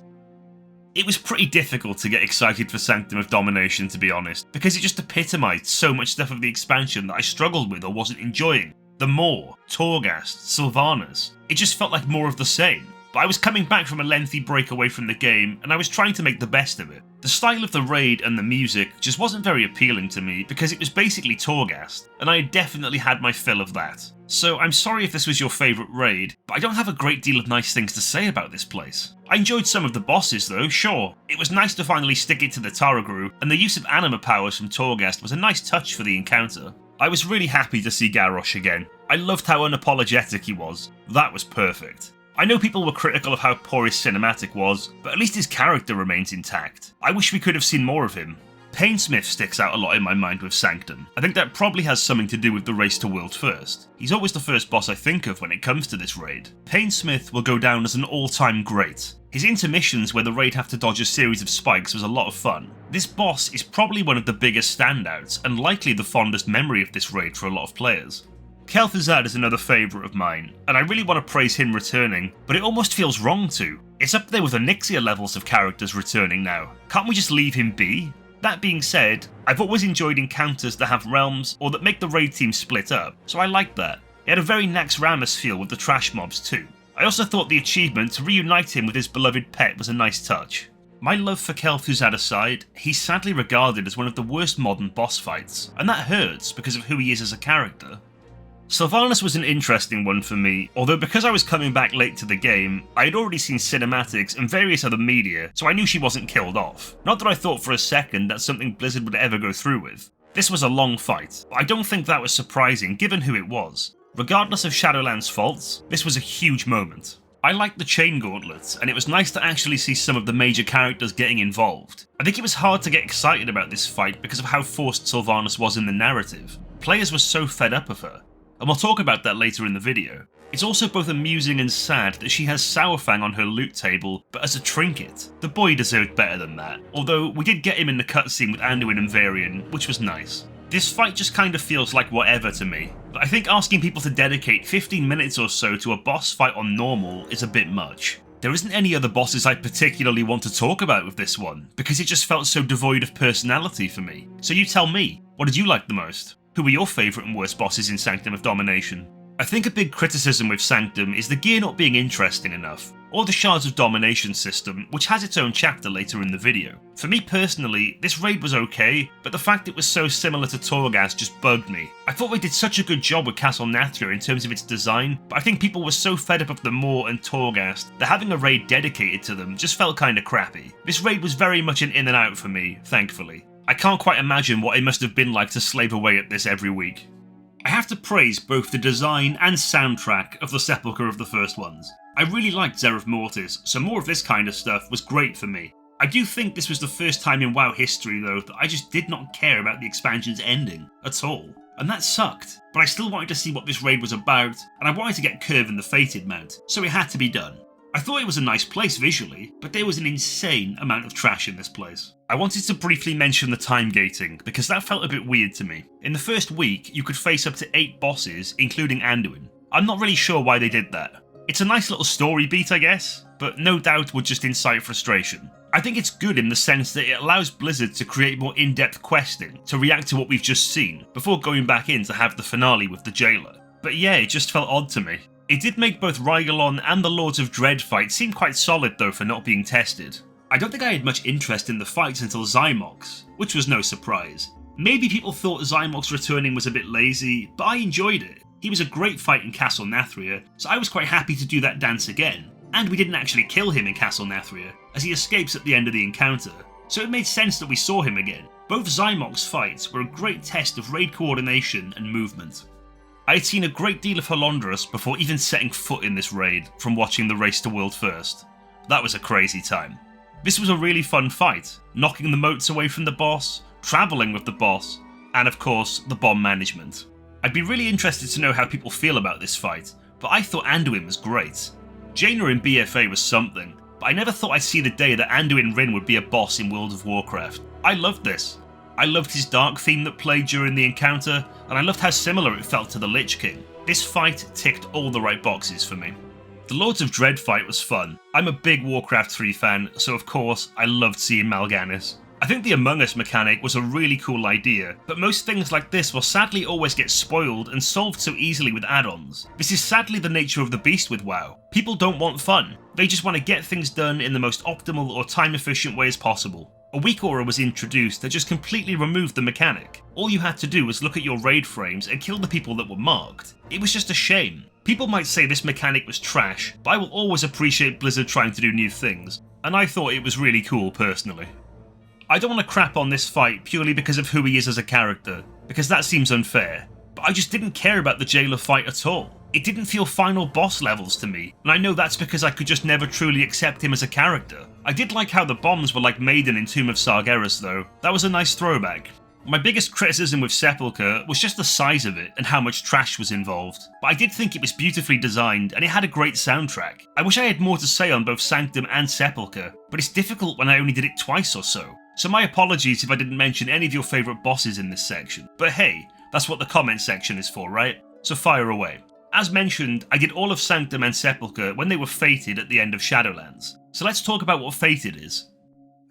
It was pretty difficult to get excited for Sanctum of Domination, to be honest, because it just epitomised so much stuff of the expansion that I struggled with or wasn't enjoying. The Maw, Torghast, Sylvanas. It just felt like more of the same. But I was coming back from a lengthy break away from the game, and I was trying to make the best of it. The style of the raid and the music just wasn't very appealing to me because it was basically Torghast, and I had definitely had my fill of that. So I'm sorry if this was your favourite raid, but I don't have a great deal of nice things to say about this place. I enjoyed some of the bosses though, sure. It was nice to finally stick it to the Taragru, and the use of anima powers from Torghast was a nice touch for the encounter. I was really happy to see Garrosh again. I loved how unapologetic he was. That was perfect. I know people were critical of how poor his cinematic was, but at least his character remains intact. I wish we could have seen more of him. Painsmith sticks out a lot in my mind with Sanctum. I think that probably has something to do with the race to World First. He's always the first boss I think of when it comes to this raid. Painsmith will go down as an all-time great. His intermissions where the raid have to dodge a series of spikes was a lot of fun. This boss is probably one of the biggest standouts, and likely the fondest memory of this raid for a lot of players. Kel'Thuzad is another favourite of mine, and I really want to praise him returning, but it almost feels wrong to. It's up there with Onyxia levels of characters returning now. Can't we just leave him be? That being said, I've always enjoyed encounters that have realms or that make the raid team split up, so I liked that. It had a very Naxxramas feel with the trash mobs too. I also thought the achievement to reunite him with his beloved pet was a nice touch. My love for Kel'Thuzad aside, he's sadly regarded as one of the worst modern boss fights, and that hurts because of who he is as a character. Sylvanas was an interesting one for me, although because I was coming back late to the game, I had already seen cinematics and various other media, so I knew she wasn't killed off. Not that I thought for a second that's something Blizzard would ever go through with. This was a long fight, but I don't think that was surprising given who it was. Regardless of Shadowlands' faults, this was a huge moment. I liked the chain gauntlets, and it was nice to actually see some of the major characters getting involved. I think it was hard to get excited about this fight because of how forced Sylvanas was in the narrative. Players were so fed up of her, and we'll talk about that later in the video. It's also both amusing and sad that she has Sourfang on her loot table, but as a trinket. The boy deserved better than that, although we did get him in the cutscene with Anduin and Varian, which was nice. This fight just kind of feels like whatever to me, but I think asking people to dedicate 15 minutes or so to a boss fight on normal is a bit much. There isn't any other bosses I particularly want to talk about with this one, because it just felt so devoid of personality for me. So you tell me, what did you like the most? Who were your favourite and worst bosses in Sanctum of Domination? I think a big criticism with Sanctum is the gear not being interesting enough, or the Shards of Domination system, which has its own chapter later in the video. For me personally, this raid was okay, but the fact it was so similar to Torghast just bugged me. I thought they did such a good job with Castle Nathria in terms of its design, but I think people were so fed up of the Maw and Torghast that having a raid dedicated to them just felt kinda crappy. This raid was very much an in and out for me, thankfully. I can't quite imagine what it must have been like to slave away at this every week. I have to praise both the design and soundtrack of the Sepulchre of the first ones. I really liked Zereth Mortis, so more of this kind of stuff was great for me. I do think this was the first time in WoW history though that I just did not care about the expansion's ending, at all. And that sucked, but I still wanted to see what this raid was about, and I wanted to get Curve and the Fated mount, so it had to be done. I thought it was a nice place visually, but there was an insane amount of trash in this place. I wanted to briefly mention the time gating, because that felt a bit weird to me. In the first week, you could face up to 8 bosses, including Anduin. I'm not really sure why they did that. It's a nice little story beat, I guess, but no doubt would just incite frustration. I think it's good in the sense that it allows Blizzard to create more in-depth questing, to react to what we've just seen, before going back in to have the finale with the Jailer. But yeah, it just felt odd to me. It did make both Rygalon and the Lords of Dread fight seem quite solid though for not being tested. I don't think I had much interest in the fights until Zymox, which was no surprise. Maybe people thought Zymox returning was a bit lazy, but I enjoyed it. He was a great fight in Castle Nathria, so I was quite happy to do that dance again. And we didn't actually kill him in Castle Nathria, as he escapes at the end of the encounter, so it made sense that we saw him again. Both Zymox fights were a great test of raid coordination and movement. I had seen a great deal of Halondrus before even setting foot in this raid from watching the Race to World First. That was a crazy time. This was a really fun fight, knocking the moats away from the boss, travelling with the boss, and of course, the bomb management. I'd be really interested to know how people feel about this fight, but I thought Anduin was great. Jaina in BFA was something, but I never thought I'd see the day that Anduin Wrynn would be a boss in World of Warcraft. I loved this. I loved his dark theme that played during the encounter, and I loved how similar it felt to the Lich King. This fight ticked all the right boxes for me. The Lords of Dread fight was fun. I'm a big Warcraft 3 fan, so of course I loved seeing Mal'Ganis. I think the Among Us mechanic was a really cool idea, but most things like this will sadly always get spoiled and solved so easily with add-ons. This is sadly the nature of the beast with WoW. People don't want fun, they just want to get things done in the most optimal or time-efficient way as possible. A weak aura was introduced that just completely removed the mechanic. All you had to do was look at your raid frames and kill the people that were marked. It was just a shame. People might say this mechanic was trash, but I will always appreciate Blizzard trying to do new things, and I thought it was really cool personally. I don't want to crap on this fight purely because of who he is as a character, because that seems unfair, but I just didn't care about the Jailer fight at all. It didn't feel final boss levels to me, and I know that's because I could just never truly accept him as a character. I did like how the bombs were like Maiden in Tomb of Sargeras though. That was a nice throwback. My biggest criticism with Sepulchre was just the size of it and how much trash was involved, but I did think it was beautifully designed and it had a great soundtrack. I wish I had more to say on both Sanctum and Sepulchre, but it's difficult when I only did it twice or so. So my apologies if I didn't mention any of your favourite bosses in this section, but hey, that's what the comment section is for, right? So fire away. As mentioned, I did all of Sanctum and Sepulchre when they were fated at the end of Shadowlands, so let's talk about what fated is.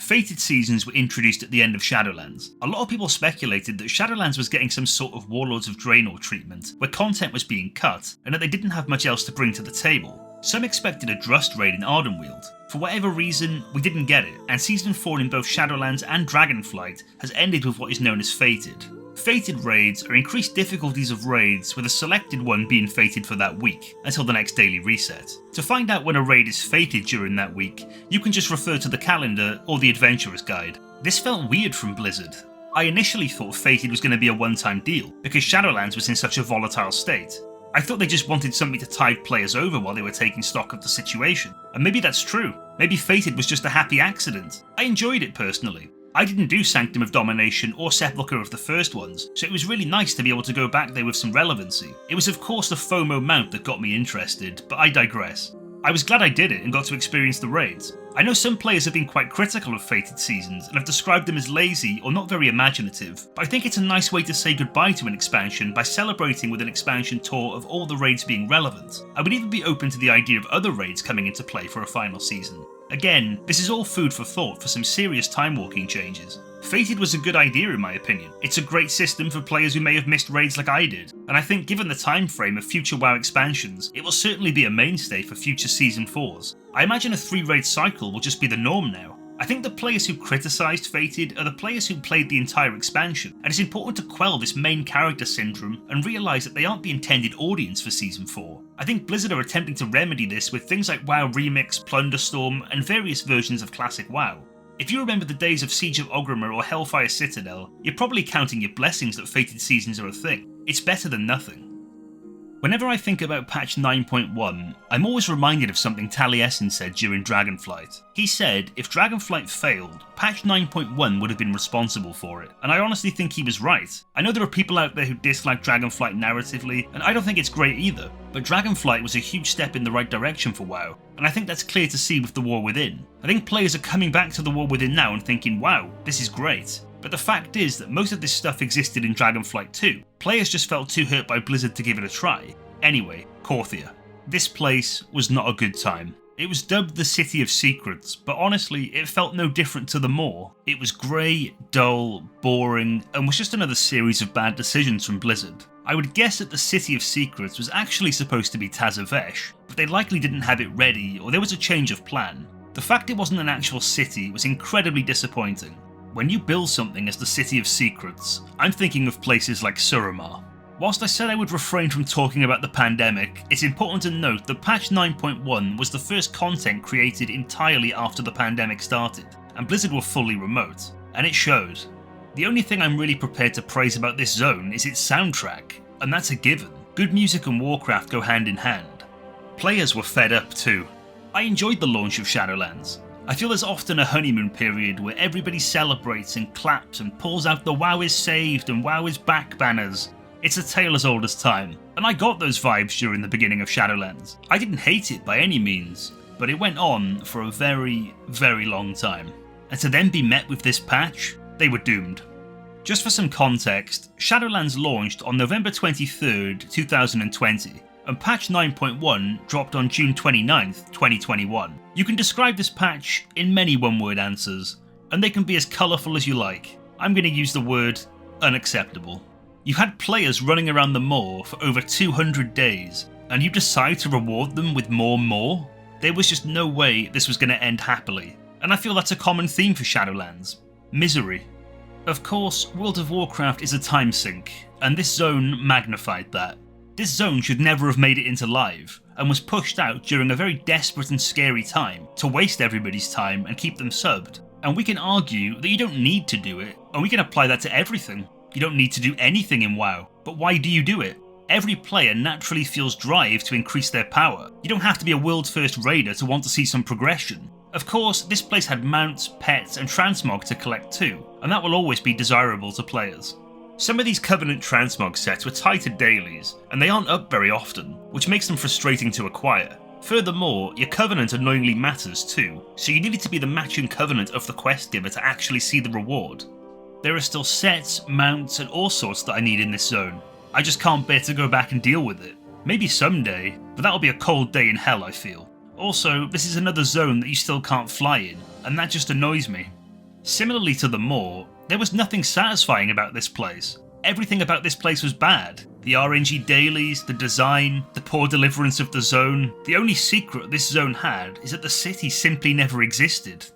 Fated seasons were introduced at the end of Shadowlands. A lot of people speculated that Shadowlands was getting some sort of Warlords of Draenor treatment, where content was being cut, and that they didn't have much else to bring to the table. Some expected a Drust raid in Ardenweald. For whatever reason, we didn't get it, and Season 4 in both Shadowlands and Dragonflight has ended with what is known as Fated. Fated raids are increased difficulties of raids, with a selected one being fated for that week, until the next daily reset. To find out when a raid is fated during that week, you can just refer to the calendar or the Adventurer's Guide. This felt weird from Blizzard. I initially thought Fated was going to be a one-time deal, because Shadowlands was in such a volatile state. I thought they just wanted something to tide players over while they were taking stock of the situation. And maybe that's true. Maybe Fated was just a happy accident. I enjoyed it personally. I didn't do Sanctum of Domination or Sepulchre of the first ones, so it was really nice to be able to go back there with some relevancy. It was of course the FOMO mount that got me interested, but I digress. I was glad I did it and got to experience the raids. I know some players have been quite critical of Fated seasons and have described them as lazy or not very imaginative, but I think it's a nice way to say goodbye to an expansion by celebrating with an expansion tour of all the raids being relevant. I would even be open to the idea of other raids coming into play for a final season. Again, this is all food for thought for some serious time-walking changes. Fated was a good idea in my opinion. It's a great system for players who may have missed raids like I did, and I think given the time frame of future WoW expansions, it will certainly be a mainstay for future Season 4s. I imagine a 3-raid cycle will just be the norm now. I think the players who criticised Fated are the players who played the entire expansion, and it's important to quell this main character syndrome and realise that they aren't the intended audience for Season 4. I think Blizzard are attempting to remedy this with things like WoW Remix, Plunderstorm, and various versions of classic WoW. If you remember the days of Siege of Orgrimmar or Hellfire Citadel, you're probably counting your blessings that Fated seasons are a thing. It's better than nothing. Whenever I think about patch 9.1, I'm always reminded of something Taliesin said during Dragonflight. He said if Dragonflight failed, patch 9.1 would have been responsible for it, and I honestly think he was right. I know there are people out there who dislike Dragonflight narratively, and I don't think it's great either, but Dragonflight was a huge step in the right direction for WoW, and I think that's clear to see with the War Within. I think players are coming back to the War Within now and thinking, wow, this is great. But the fact is that most of this stuff existed in Dragonflight too. Players just felt too hurt by Blizzard to give it a try. Anyway, Korthia. This place was not a good time. It was dubbed the City of Secrets, but honestly, it felt no different to the Maw. It was grey, dull, boring, and was just another series of bad decisions from Blizzard. I would guess that the City of Secrets was actually supposed to be Tazavesh, but they likely didn't have it ready, or there was a change of plan. The fact it wasn't an actual city was incredibly disappointing. When you build something as the City of Secrets, I'm thinking of places like Suramar. Whilst I said I would refrain from talking about the pandemic, it's important to note that patch 9.1 was the first content created entirely after the pandemic started, and Blizzard were fully remote, and it showed. The only thing I'm really prepared to praise about this zone is its soundtrack, and that's a given. Good music and Warcraft go hand in hand. Players were fed up too. I enjoyed the launch of Shadowlands. I feel there's often a honeymoon period where everybody celebrates and claps and pulls out the WoW is saved and WoW is back banners. It's a tale as old as time, and I got those vibes during the beginning of Shadowlands. I didn't hate it by any means, but it went on for a very, very long time. And to then be met with this patch, they were doomed. Just for some context, Shadowlands launched on November 23rd, 2020. And patch 9.1 dropped on June 29th, 2021. You can describe this patch in many one-word answers, and they can be as colourful as you like. I'm going to use the word unacceptable. You had players running around the Maw for over 200 days, and you decide to reward them with more Maw? There was just no way this was going to end happily, and I feel that's a common theme for Shadowlands. Misery. Of course, World of Warcraft is a time sink, and this zone magnified that. This zone should never have made it into live, and was pushed out during a very desperate and scary time to waste everybody's time and keep them subbed. And we can argue that you don't need to do it, and we can apply that to everything. You don't need to do anything in WoW, but why do you do it? Every player naturally feels drive to increase their power. You don't have to be a world first raider to want to see some progression. Of course, this place had mounts, pets, and transmog to collect too, and that will always be desirable to players. Some of these Covenant transmog sets were tied to dailies, and they aren't up very often, which makes them frustrating to acquire. Furthermore, your Covenant annoyingly matters too, so you needed to be the matching Covenant of the quest giver to actually see the reward. There are still sets, mounts, and all sorts that I need in this zone. I just can't bear to go back and deal with it. Maybe someday, but that'll be a cold day in hell, I feel. Also, this is another zone that you still can't fly in, and that just annoys me. Similarly to the Maw, there was nothing satisfying about this place. Everything about this place was bad. The RNG dailies, the design, the poor deliverance of the zone. The only secret this zone had is that the city simply never existed.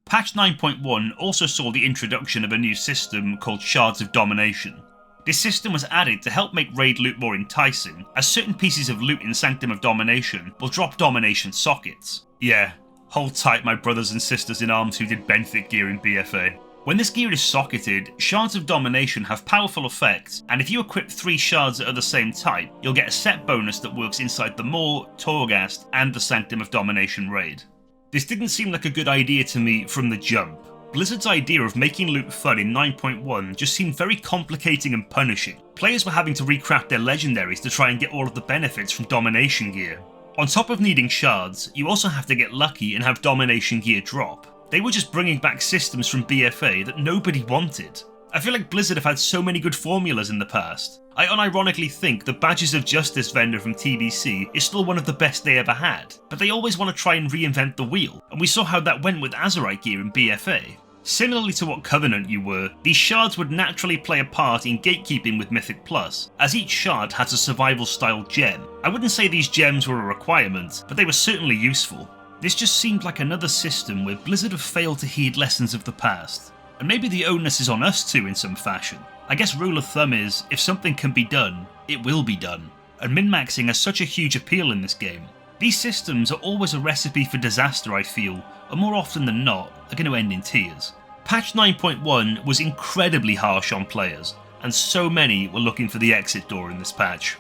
Patch 9.1 also saw the introduction of a new system called Shards of Domination. This system was added to help make raid loot more enticing, as certain pieces of loot in Sanctum of Domination will drop Domination sockets. Yeah, hold tight my brothers and sisters in arms who did Benthic gear in BFA. When this gear is socketed, Shards of Domination have powerful effects, and if you equip 3 shards that are the same type, you'll get a set bonus that works inside the Maw, Torghast, and the Sanctum of Domination raid. This didn't seem like a good idea to me from the jump. Blizzard's idea of making loot fun in 9.1 just seemed very complicating and punishing. Players were having to recraft their legendaries to try and get all of the benefits from Domination gear. On top of needing shards, you also have to get lucky and have Domination gear drop. They were just bringing back systems from BFA that nobody wanted. I feel like Blizzard have had so many good formulas in the past. I unironically think the Badges of Justice vendor from TBC is still one of the best they ever had, but they always want to try and reinvent the wheel, and we saw how that went with Azerite gear in BFA. Similarly to what Covenant you were, these shards would naturally play a part in gatekeeping with Mythic Plus, as each shard has a survival style gem. I wouldn't say these gems were a requirement, but they were certainly useful. This just seemed like another system where Blizzard have failed to heed lessons of the past. And maybe the onus is on us too in some fashion. I guess rule of thumb is, if something can be done, it will be done. And min-maxing has such a huge appeal in this game. These systems are always a recipe for disaster, I feel, and more often than not, are going to end in tears. Patch 9.1 was incredibly harsh on players, and so many were looking for the exit door in this patch.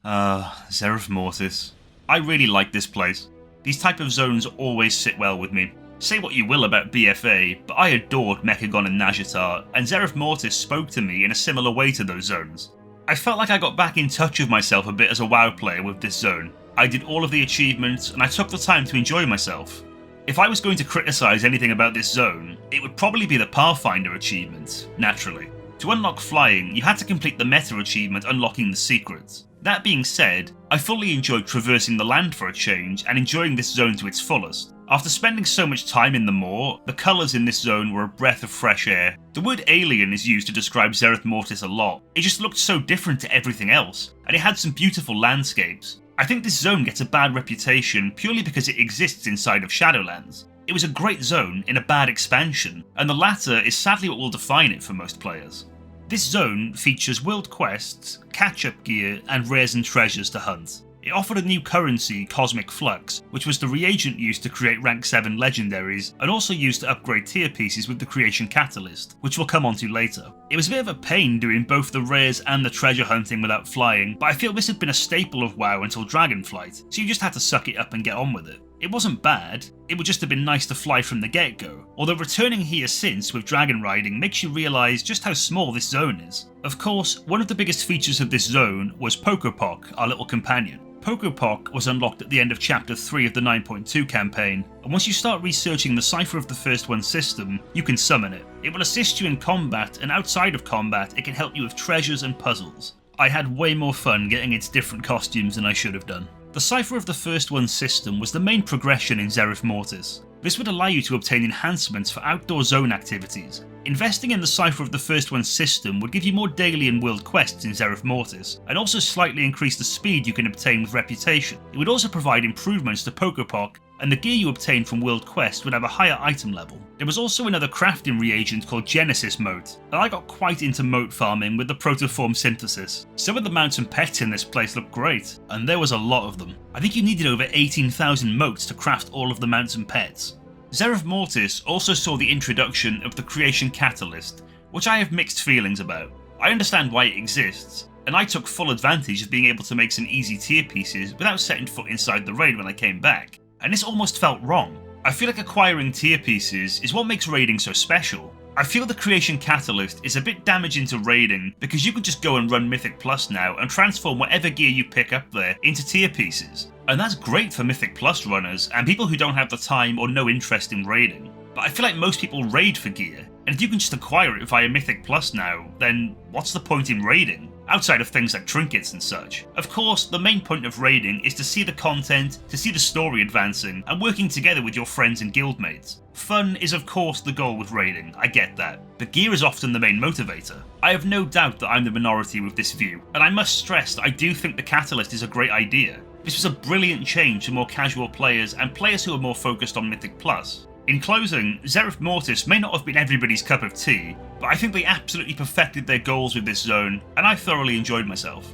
Zereth Mortis. I really like this place. These type of zones always sit well with me. Say what you will about BFA, but I adored Mechagon and Nazjatar, and Zereth Mortis spoke to me in a similar way to those zones. I felt like I got back in touch with myself a bit as a WoW player with this zone. I did all of the achievements, and I took the time to enjoy myself. If I was going to criticise anything about this zone, it would probably be the Pathfinder achievement, naturally. To unlock flying, you had to complete the meta achievement unlocking the secrets. That being said, I fully enjoyed traversing the land for a change and enjoying this zone to its fullest. After spending so much time in the Maw, the colours in this zone were a breath of fresh air. The word alien is used to describe Zereth Mortis a lot. It just looked so different to everything else, and it had some beautiful landscapes. I think this zone gets a bad reputation purely because it exists inside of Shadowlands. It was a great zone in a bad expansion, and the latter is sadly what will define it for most players. This zone features world quests, catch-up gear, and rares and treasures to hunt. It offered a new currency, Cosmic Flux, which was the reagent used to create rank 7 legendaries, and also used to upgrade tier pieces with the Creation Catalyst, which we'll come onto later. It was a bit of a pain doing both the rares and the treasure hunting without flying, but I feel this had been a staple of WoW until Dragonflight, so you just had to suck it up and get on with it. It wasn't bad, it would just have been nice to fly from the get-go, although returning here since with dragon riding makes you realise just how small this zone is. Of course, one of the biggest features of this zone was Pokopok, our little companion. Pokopok was unlocked at the end of Chapter 3 of the 9.2 campaign, and once you start researching the Cipher of the First One system, you can summon it. It will assist you in combat, and outside of combat, it can help you with treasures and puzzles. I had way more fun getting its different costumes than I should have done. The Cipher of the First One system was the main progression in Zereth Mortis. This would allow you to obtain enhancements for outdoor zone activities. Investing in the Cipher of the First One system would give you more daily and world quests in Zereth Mortis, and also slightly increase the speed you can obtain with Reputation. It would also provide improvements to Pokopok, and the gear you obtain from world quests would have a higher item level. There was also another crafting reagent called Genesis Mote, and I got quite into mote farming with the protoform synthesis. Some of the mountain pets in this place looked great, and there was a lot of them. I think you needed over 18,000 motes to craft all of the mountain pets. Zereth Mortis also saw the introduction of the Creation Catalyst, which I have mixed feelings about. I understand why it exists, and I took full advantage of being able to make some easy tier pieces without setting foot inside the raid when I came back, and this almost felt wrong. I feel like acquiring tier pieces is what makes raiding so special. I feel the Creation Catalyst is a bit damaging to raiding because you can just go and run Mythic Plus now and transform whatever gear you pick up there into tier pieces. And that's great for Mythic Plus runners and people who don't have the time or no interest in raiding. But I feel like most people raid for gear, and if you can just acquire it via Mythic Plus now, then what's the point in raiding? outside of things like trinkets and such. Of course, the main point of raiding is to see the content, to see the story advancing, and working together with your friends and guildmates. Fun is of course the goal with raiding, I get that, but gear is often the main motivator. I have no doubt that I'm the minority with this view, and I must stress that I do think the Catalyst is a great idea. This was a brilliant change for more casual players and players who are more focused on Mythic Plus. In closing, Zereth Mortis may not have been everybody's cup of tea, but I think they absolutely perfected their goals with this zone, and I thoroughly enjoyed myself.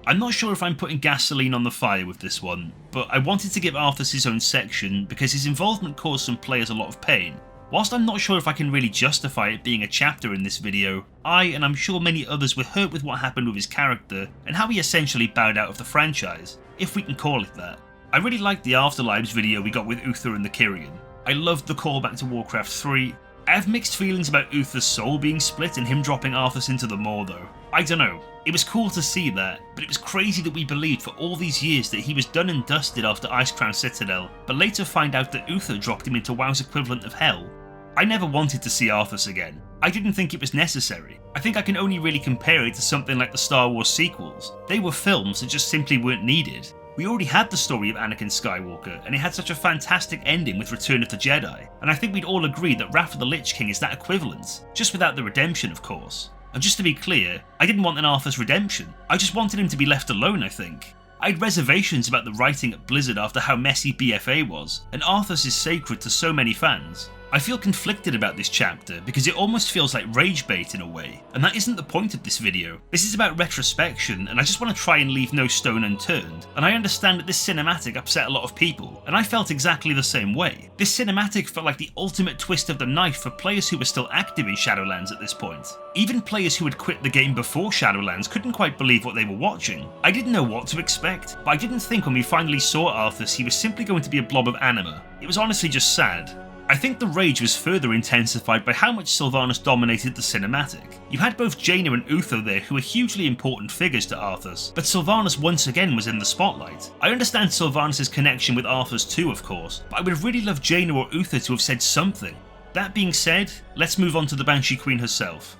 I'm not sure if I'm putting gasoline on the fire with this one, but I wanted to give Arthas his own section because his involvement caused some players a lot of pain. Whilst I'm not sure if I can really justify it being a chapter in this video, I, and I'm sure many others, were hurt with what happened with his character and how he essentially bowed out of the franchise, if we can call it that. I really liked the Afterlives video we got with Uther and the Kyrian. I loved the callback to Warcraft 3. I have mixed feelings about Uther's soul being split and him dropping Arthas into the maw though. I don't know, it was cool to see that, but it was crazy that we believed for all these years that he was done and dusted after Icecrown Citadel, but later find out that Uther dropped him into WoW's equivalent of hell. I never wanted to see Arthas again. I didn't think it was necessary. I think I can only really compare it to something like the Star Wars sequels. They were films that just simply weren't needed. We already had the story of Anakin Skywalker, and it had such a fantastic ending with Return of the Jedi, and I think we'd all agree that Wrath of the Lich King is that equivalent, just without the redemption of course. And just to be clear, I didn't want an Arthas redemption, I just wanted him to be left alone I think. I had reservations about the writing at Blizzard after how messy BFA was, and Arthas is sacred to so many fans. I feel conflicted about this chapter because it almost feels like rage bait in a way, and that isn't the point of this video. This is about retrospection, and I just want to try and leave no stone unturned, and I understand that this cinematic upset a lot of people, and I felt exactly the same way. This cinematic felt like the ultimate twist of the knife for players who were still active in Shadowlands at this point. Even players who had quit the game before Shadowlands couldn't quite believe what they were watching. I didn't know what to expect, but I didn't think when we finally saw Arthas he was simply going to be a blob of Anima. It was honestly just sad. I think the rage was further intensified by how much Sylvanas dominated the cinematic. You had both Jaina and Uther there who were hugely important figures to Arthas, but Sylvanas once again was in the spotlight. I understand Sylvanas' connection with Arthas too of course, but I would have really loved Jaina or Uther to have said something. That being said, let's move on to the Banshee Queen herself.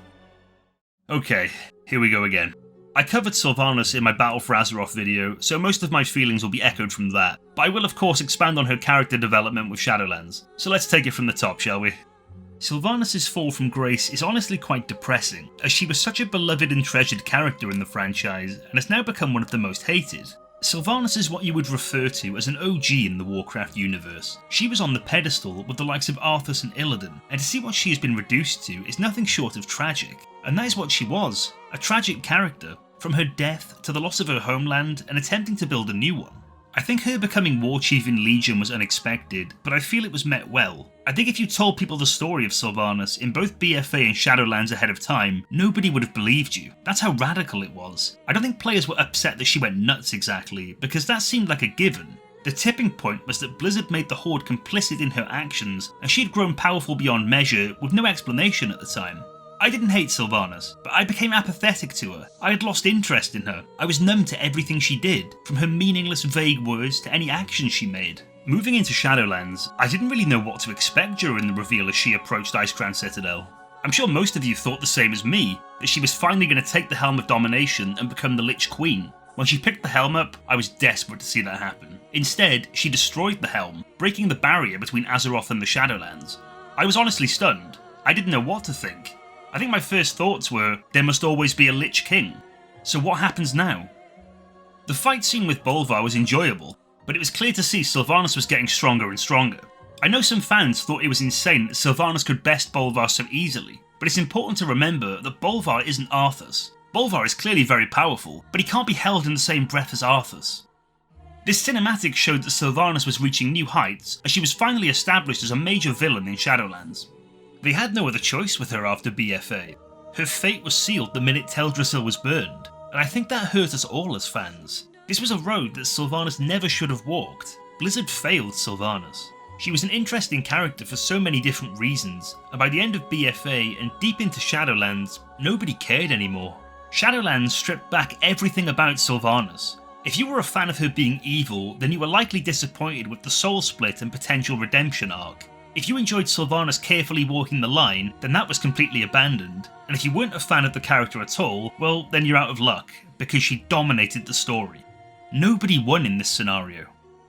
Okay, here we go again. I covered Sylvanas in my Battle for Azeroth video, so most of my feelings will be echoed from that, but I will of course expand on her character development with Shadowlands, so let's take it from the top, shall we? Sylvanas' fall from grace is honestly quite depressing, as she was such a beloved and treasured character in the franchise, and has now become one of the most hated. Sylvanas is what you would refer to as an OG in the Warcraft universe. She was on the pedestal with the likes of Arthas and Illidan, and to see what she has been reduced to is nothing short of tragic. And that is what she was, a tragic character, from her death to the loss of her homeland and attempting to build a new one. I think her becoming War Chief in Legion was unexpected, but I feel it was met well. I think if you told people the story of Sylvanas in both BFA and Shadowlands ahead of time, nobody would have believed you. That's how radical it was. I don't think players were upset that she went nuts exactly, because that seemed like a given. The tipping point was that Blizzard made the Horde complicit in her actions, and she had grown powerful beyond measure with no explanation at the time. I didn't hate Sylvanas, but I became apathetic to her. I had lost interest in her. I was numb to everything she did, from her meaningless vague words to any actions she made. Moving into Shadowlands, I didn't really know what to expect during the reveal as she approached Icecrown Citadel. I'm sure most of you thought the same as me, that she was finally going to take the helm of Domination and become the Lich Queen. When she picked the helm up, I was desperate to see that happen. Instead, she destroyed the helm, breaking the barrier between Azeroth and the Shadowlands. I was honestly stunned. I didn't know what to think. I think my first thoughts were, there must always be a Lich King. So what happens now? The fight scene with Bolvar was enjoyable, but it was clear to see Sylvanas was getting stronger and stronger. I know some fans thought it was insane that Sylvanas could best Bolvar so easily, but it's important to remember that Bolvar isn't Arthas. Bolvar is clearly very powerful, but he can't be held in the same breath as Arthas. This cinematic showed that Sylvanas was reaching new heights as she was finally established as a major villain in Shadowlands. They had no other choice with her after BFA. Her fate was sealed the minute Teldrassil was burned, and I think that hurt us all as fans. This was a road that Sylvanas never should have walked. Blizzard failed Sylvanas. She was an interesting character for so many different reasons, and by the end of BFA and deep into Shadowlands, nobody cared anymore. Shadowlands stripped back everything about Sylvanas. If you were a fan of her being evil, then you were likely disappointed with the soul split and potential redemption arc. If you enjoyed Sylvanas carefully walking the line, then that was completely abandoned. And if you weren't a fan of the character at all, well, then you're out of luck, because she dominated the story. Nobody won in this scenario.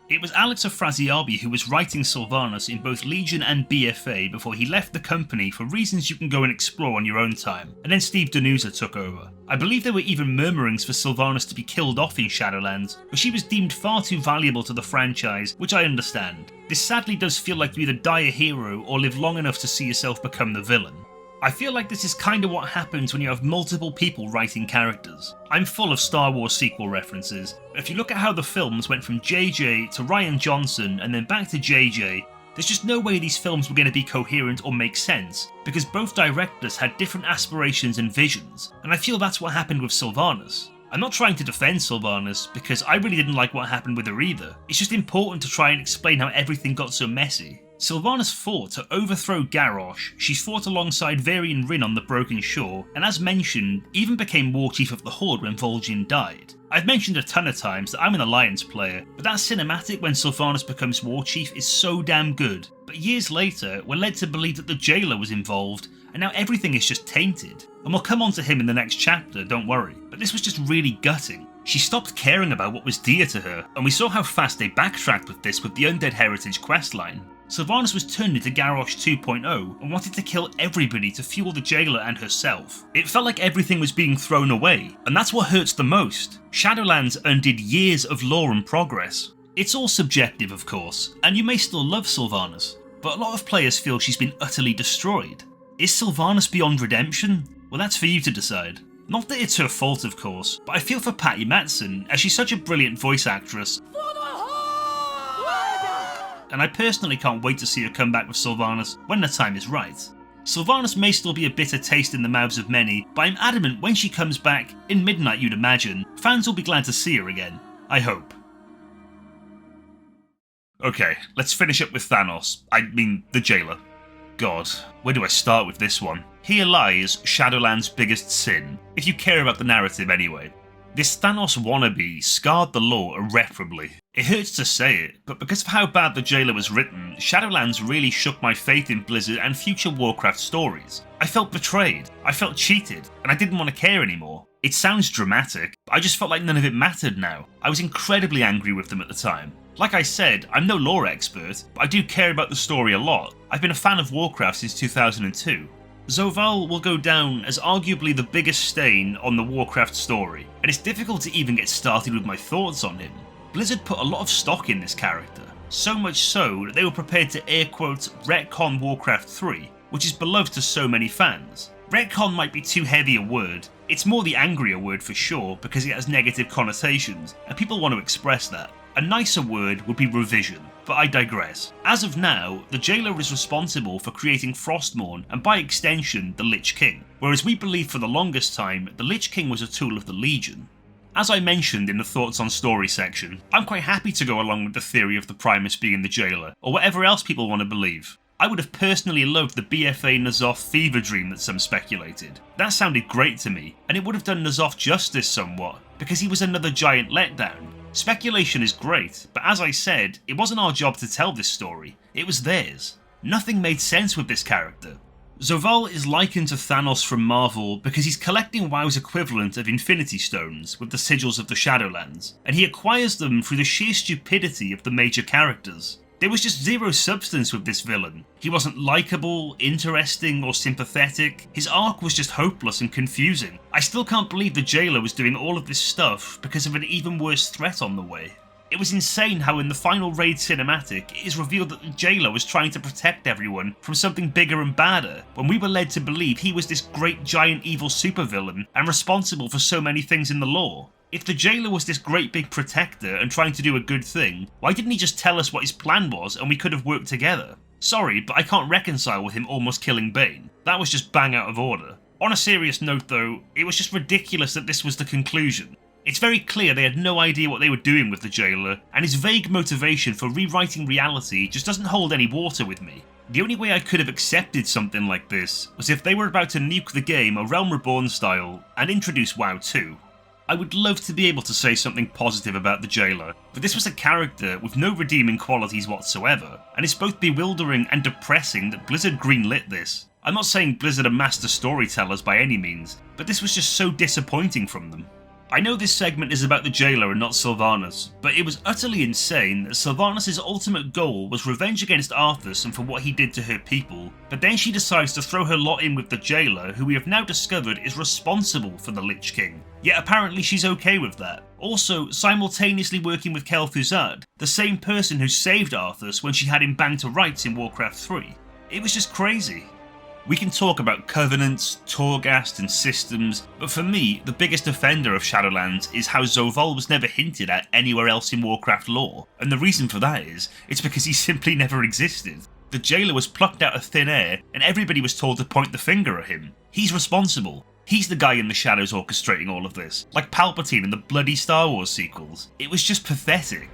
It was Alex Afrasiabi who was writing Sylvanas in both Legion and BFA before he left the company for reasons you can go and explore on your own time, and then Steve Danusa took over. I believe there were even murmurings for Sylvanas to be killed off in Shadowlands, but she was deemed far too valuable to the franchise, which I understand. This sadly does feel like you either die a hero or live long enough to see yourself become the villain. I feel like this is kinda what happens when you have multiple people writing characters. I'm full of Star Wars sequel references, but if you look at how the films went from JJ to Rian Johnson and then back to JJ, there's just no way these films were going to be coherent or make sense, because both directors had different aspirations and visions, and I feel that's what happened with Sylvanas. I'm not trying to defend Sylvanas, because I really didn't like what happened with her either. It's just important to try and explain how everything got so messy. Sylvanas fought to overthrow Garrosh, she's fought alongside Varian Rin on the Broken Shore, and as mentioned, even became War Chief of the Horde when Vol'jin died. I've mentioned a ton of times that I'm an Alliance player, but that cinematic when Sylvanas becomes War Chief is so damn good. But years later, we're led to believe that the Jailer was involved, and now everything is just tainted. And we'll come on to him in the next chapter, don't worry. But this was just really gutting. She stopped caring about what was dear to her, and we saw how fast they backtracked with this with the Undead Heritage questline. Sylvanas was turned into Garrosh 2.0 and wanted to kill everybody to fuel the Jailer and herself. It felt like everything was being thrown away, and that's what hurts the most. Shadowlands undid years of lore and progress. It's all subjective, of course, and you may still love Sylvanas, but a lot of players feel she's been utterly destroyed. Is Sylvanas beyond redemption? Well, that's for you to decide. Not that it's her fault, of course, but I feel for Patty Mattson, as she's such a brilliant voice actress, and I personally can't wait to see her come back with Sylvanas when the time is right. Sylvanas may still be a bitter taste in the mouths of many, but I'm adamant when she comes back, in Midnight you'd imagine, fans will be glad to see her again. I hope. Okay, let's finish up with Thanos. I mean, the Jailer. God, where do I start with this one? Here lies Shadowlands' biggest sin, if you care about the narrative anyway. This Thanos wannabe scarred the lore irreparably. It hurts to say it, but because of how bad the Jailer was written, Shadowlands really shook my faith in Blizzard and future Warcraft stories. I felt betrayed, I felt cheated, and I didn't want to care anymore. It sounds dramatic, but I just felt like none of it mattered now. I was incredibly angry with them at the time. Like I said, I'm no lore expert, but I do care about the story a lot. I've been a fan of Warcraft since 2002. Zovaal will go down as arguably the biggest stain on the Warcraft story, and it's difficult to even get started with my thoughts on him. Blizzard put a lot of stock in this character, so much so that they were prepared to air quote retcon Warcraft 3, which is beloved to so many fans. Retcon might be too heavy a word, it's more the angrier word for sure because it has negative connotations, and people want to express that. A nicer word would be revision, but I digress. As of now, the Jailer is responsible for creating Frostmourne and by extension the Lich King, whereas we believed for the longest time the Lich King was a tool of the Legion. As I mentioned in the Thoughts on Story section, I'm quite happy to go along with the theory of the Primus being the Jailer, or whatever else people want to believe. I would have personally loved the BFA N'Zoth fever dream that some speculated. That sounded great to me, and it would have done N'Zoth justice somewhat, because he was another giant letdown. Speculation is great, but as I said, it wasn't our job to tell this story, it was theirs. Nothing made sense with this character. Zovaal is likened to Thanos from Marvel because he's collecting WoW's equivalent of Infinity Stones with the sigils of the Shadowlands, and he acquires them through the sheer stupidity of the major characters. There was just zero substance with this villain. He wasn't likeable, interesting, or sympathetic. His arc was just hopeless and confusing. I still can't believe the Jailer was doing all of this stuff because of an even worse threat on the way. It was insane how in the final raid cinematic it is revealed that the Jailer was trying to protect everyone from something bigger and badder, when we were led to believe he was this great giant evil supervillain and responsible for so many things in the lore. If the Jailer was this great big protector and trying to do a good thing, why didn't he just tell us what his plan was and we could have worked together? Sorry, but I can't reconcile with him almost killing Bane. That was just bang out of order. On a serious note though, it was just ridiculous that this was the conclusion. It's very clear they had no idea what they were doing with the Jailer, and his vague motivation for rewriting reality just doesn't hold any water with me. The only way I could have accepted something like this was if they were about to nuke the game a Realm Reborn style and introduce WoW 2. I would love to be able to say something positive about the Jailer, but this was a character with no redeeming qualities whatsoever, and it's both bewildering and depressing that Blizzard greenlit this. I'm not saying Blizzard are master storytellers by any means, but this was just so disappointing from them. I know this segment is about the Jailer and not Sylvanas, but it was utterly insane that Sylvanas' ultimate goal was revenge against Arthas and for what he did to her people, but then she decides to throw her lot in with the Jailer, who we have now discovered is responsible for the Lich King. Yet apparently she's okay with that. Also, simultaneously working with Kel'Thuzad, the same person who saved Arthas when she had him banged to rights in Warcraft 3. It was just crazy. We can talk about covenants, Torghast and systems, but for me, the biggest offender of Shadowlands is how Zovaal was never hinted at anywhere else in Warcraft lore, and the reason for that is, it's because he simply never existed. The Jailer was plucked out of thin air, and everybody was told to point the finger at him. He's responsible. He's the guy in the shadows orchestrating all of this, like Palpatine in the bloody Star Wars sequels. It was just pathetic.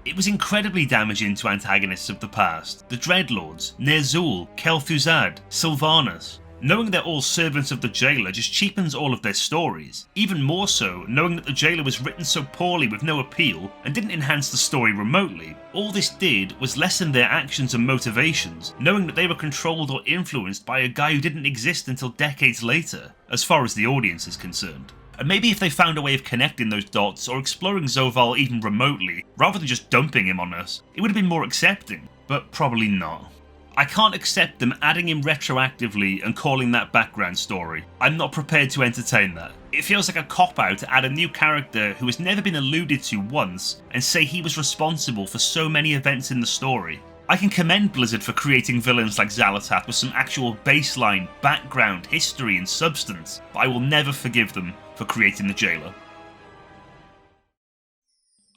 It was incredibly damaging to antagonists of the past, the Dreadlords, Ner'zhul, Kel'Thuzad, Sylvanas. Knowing they're all servants of the Jailer just cheapens all of their stories. Even more so, knowing that the Jailer was written so poorly with no appeal and didn't enhance the story remotely. All this did was lessen their actions and motivations, knowing that they were controlled or influenced by a guy who didn't exist until decades later, as far as the audience is concerned. And maybe if they found a way of connecting those dots or exploring Zovaal even remotely, rather than just dumping him on us, it would have been more accepting, but probably not. I can't accept them adding him retroactively and calling that background story. I'm not prepared to entertain that. It feels like a cop-out to add a new character who has never been alluded to once and say he was responsible for so many events in the story. I can commend Blizzard for creating villains like Xal'atath with some actual baseline, background, history and substance, but I will never forgive them for creating the Jailer.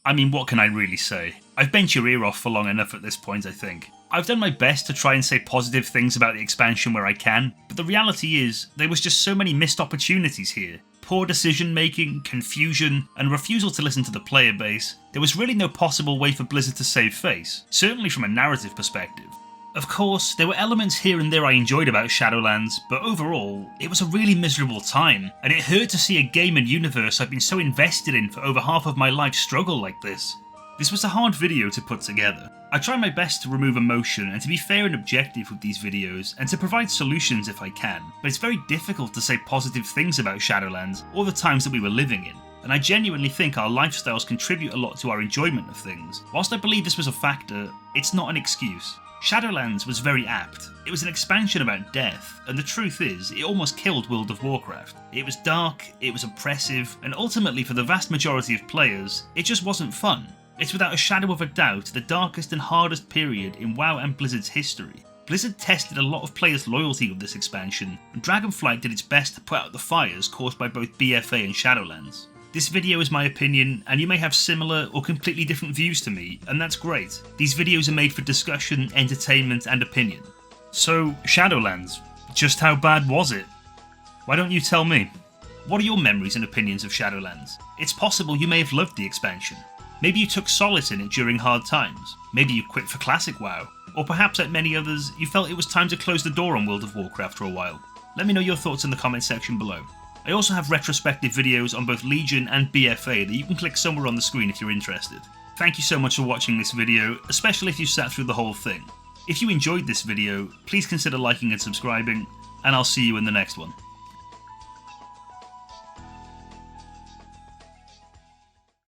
I mean, what can I really say? I've bent your ear off for long enough at this point, I think. I've done my best to try and say positive things about the expansion where I can, but the reality is, there was just so many missed opportunities here. Poor decision making, confusion, and refusal to listen to the player base. There was really no possible way for Blizzard to save face, certainly from a narrative perspective. Of course, there were elements here and there I enjoyed about Shadowlands, but overall, it was a really miserable time, and it hurt to see a game and universe I've been so invested in for over half of my life struggle like this. This was a hard video to put together. I try my best to remove emotion and to be fair and objective with these videos, and to provide solutions if I can, but it's very difficult to say positive things about Shadowlands or the times that we were living in. And I genuinely think our lifestyles contribute a lot to our enjoyment of things. Whilst I believe this was a factor, it's not an excuse. Shadowlands was very apt. It was an expansion about death, and the truth is, it almost killed World of Warcraft. It was dark, it was oppressive, and ultimately for the vast majority of players, it just wasn't fun. It's without a shadow of a doubt the darkest and hardest period in WoW and Blizzard's history. Blizzard tested a lot of players' loyalty with this expansion, and Dragonflight did its best to put out the fires caused by both BFA and Shadowlands. This video is my opinion, and you may have similar or completely different views to me, and that's great. These videos are made for discussion, entertainment, and opinion. So, Shadowlands, just how bad was it? Why don't you tell me? What are your memories and opinions of Shadowlands? It's possible you may have loved the expansion. Maybe you took solace in it during hard times. Maybe you quit for Classic WoW. Or perhaps, like many others, you felt it was time to close the door on World of Warcraft for a while. Let me know your thoughts in the comment section below. I also have retrospective videos on both Legion and BFA that you can click somewhere on the screen if you're interested. Thank you so much for watching this video, especially if you sat through the whole thing. If you enjoyed this video, please consider liking and subscribing, and I'll see you in the next one.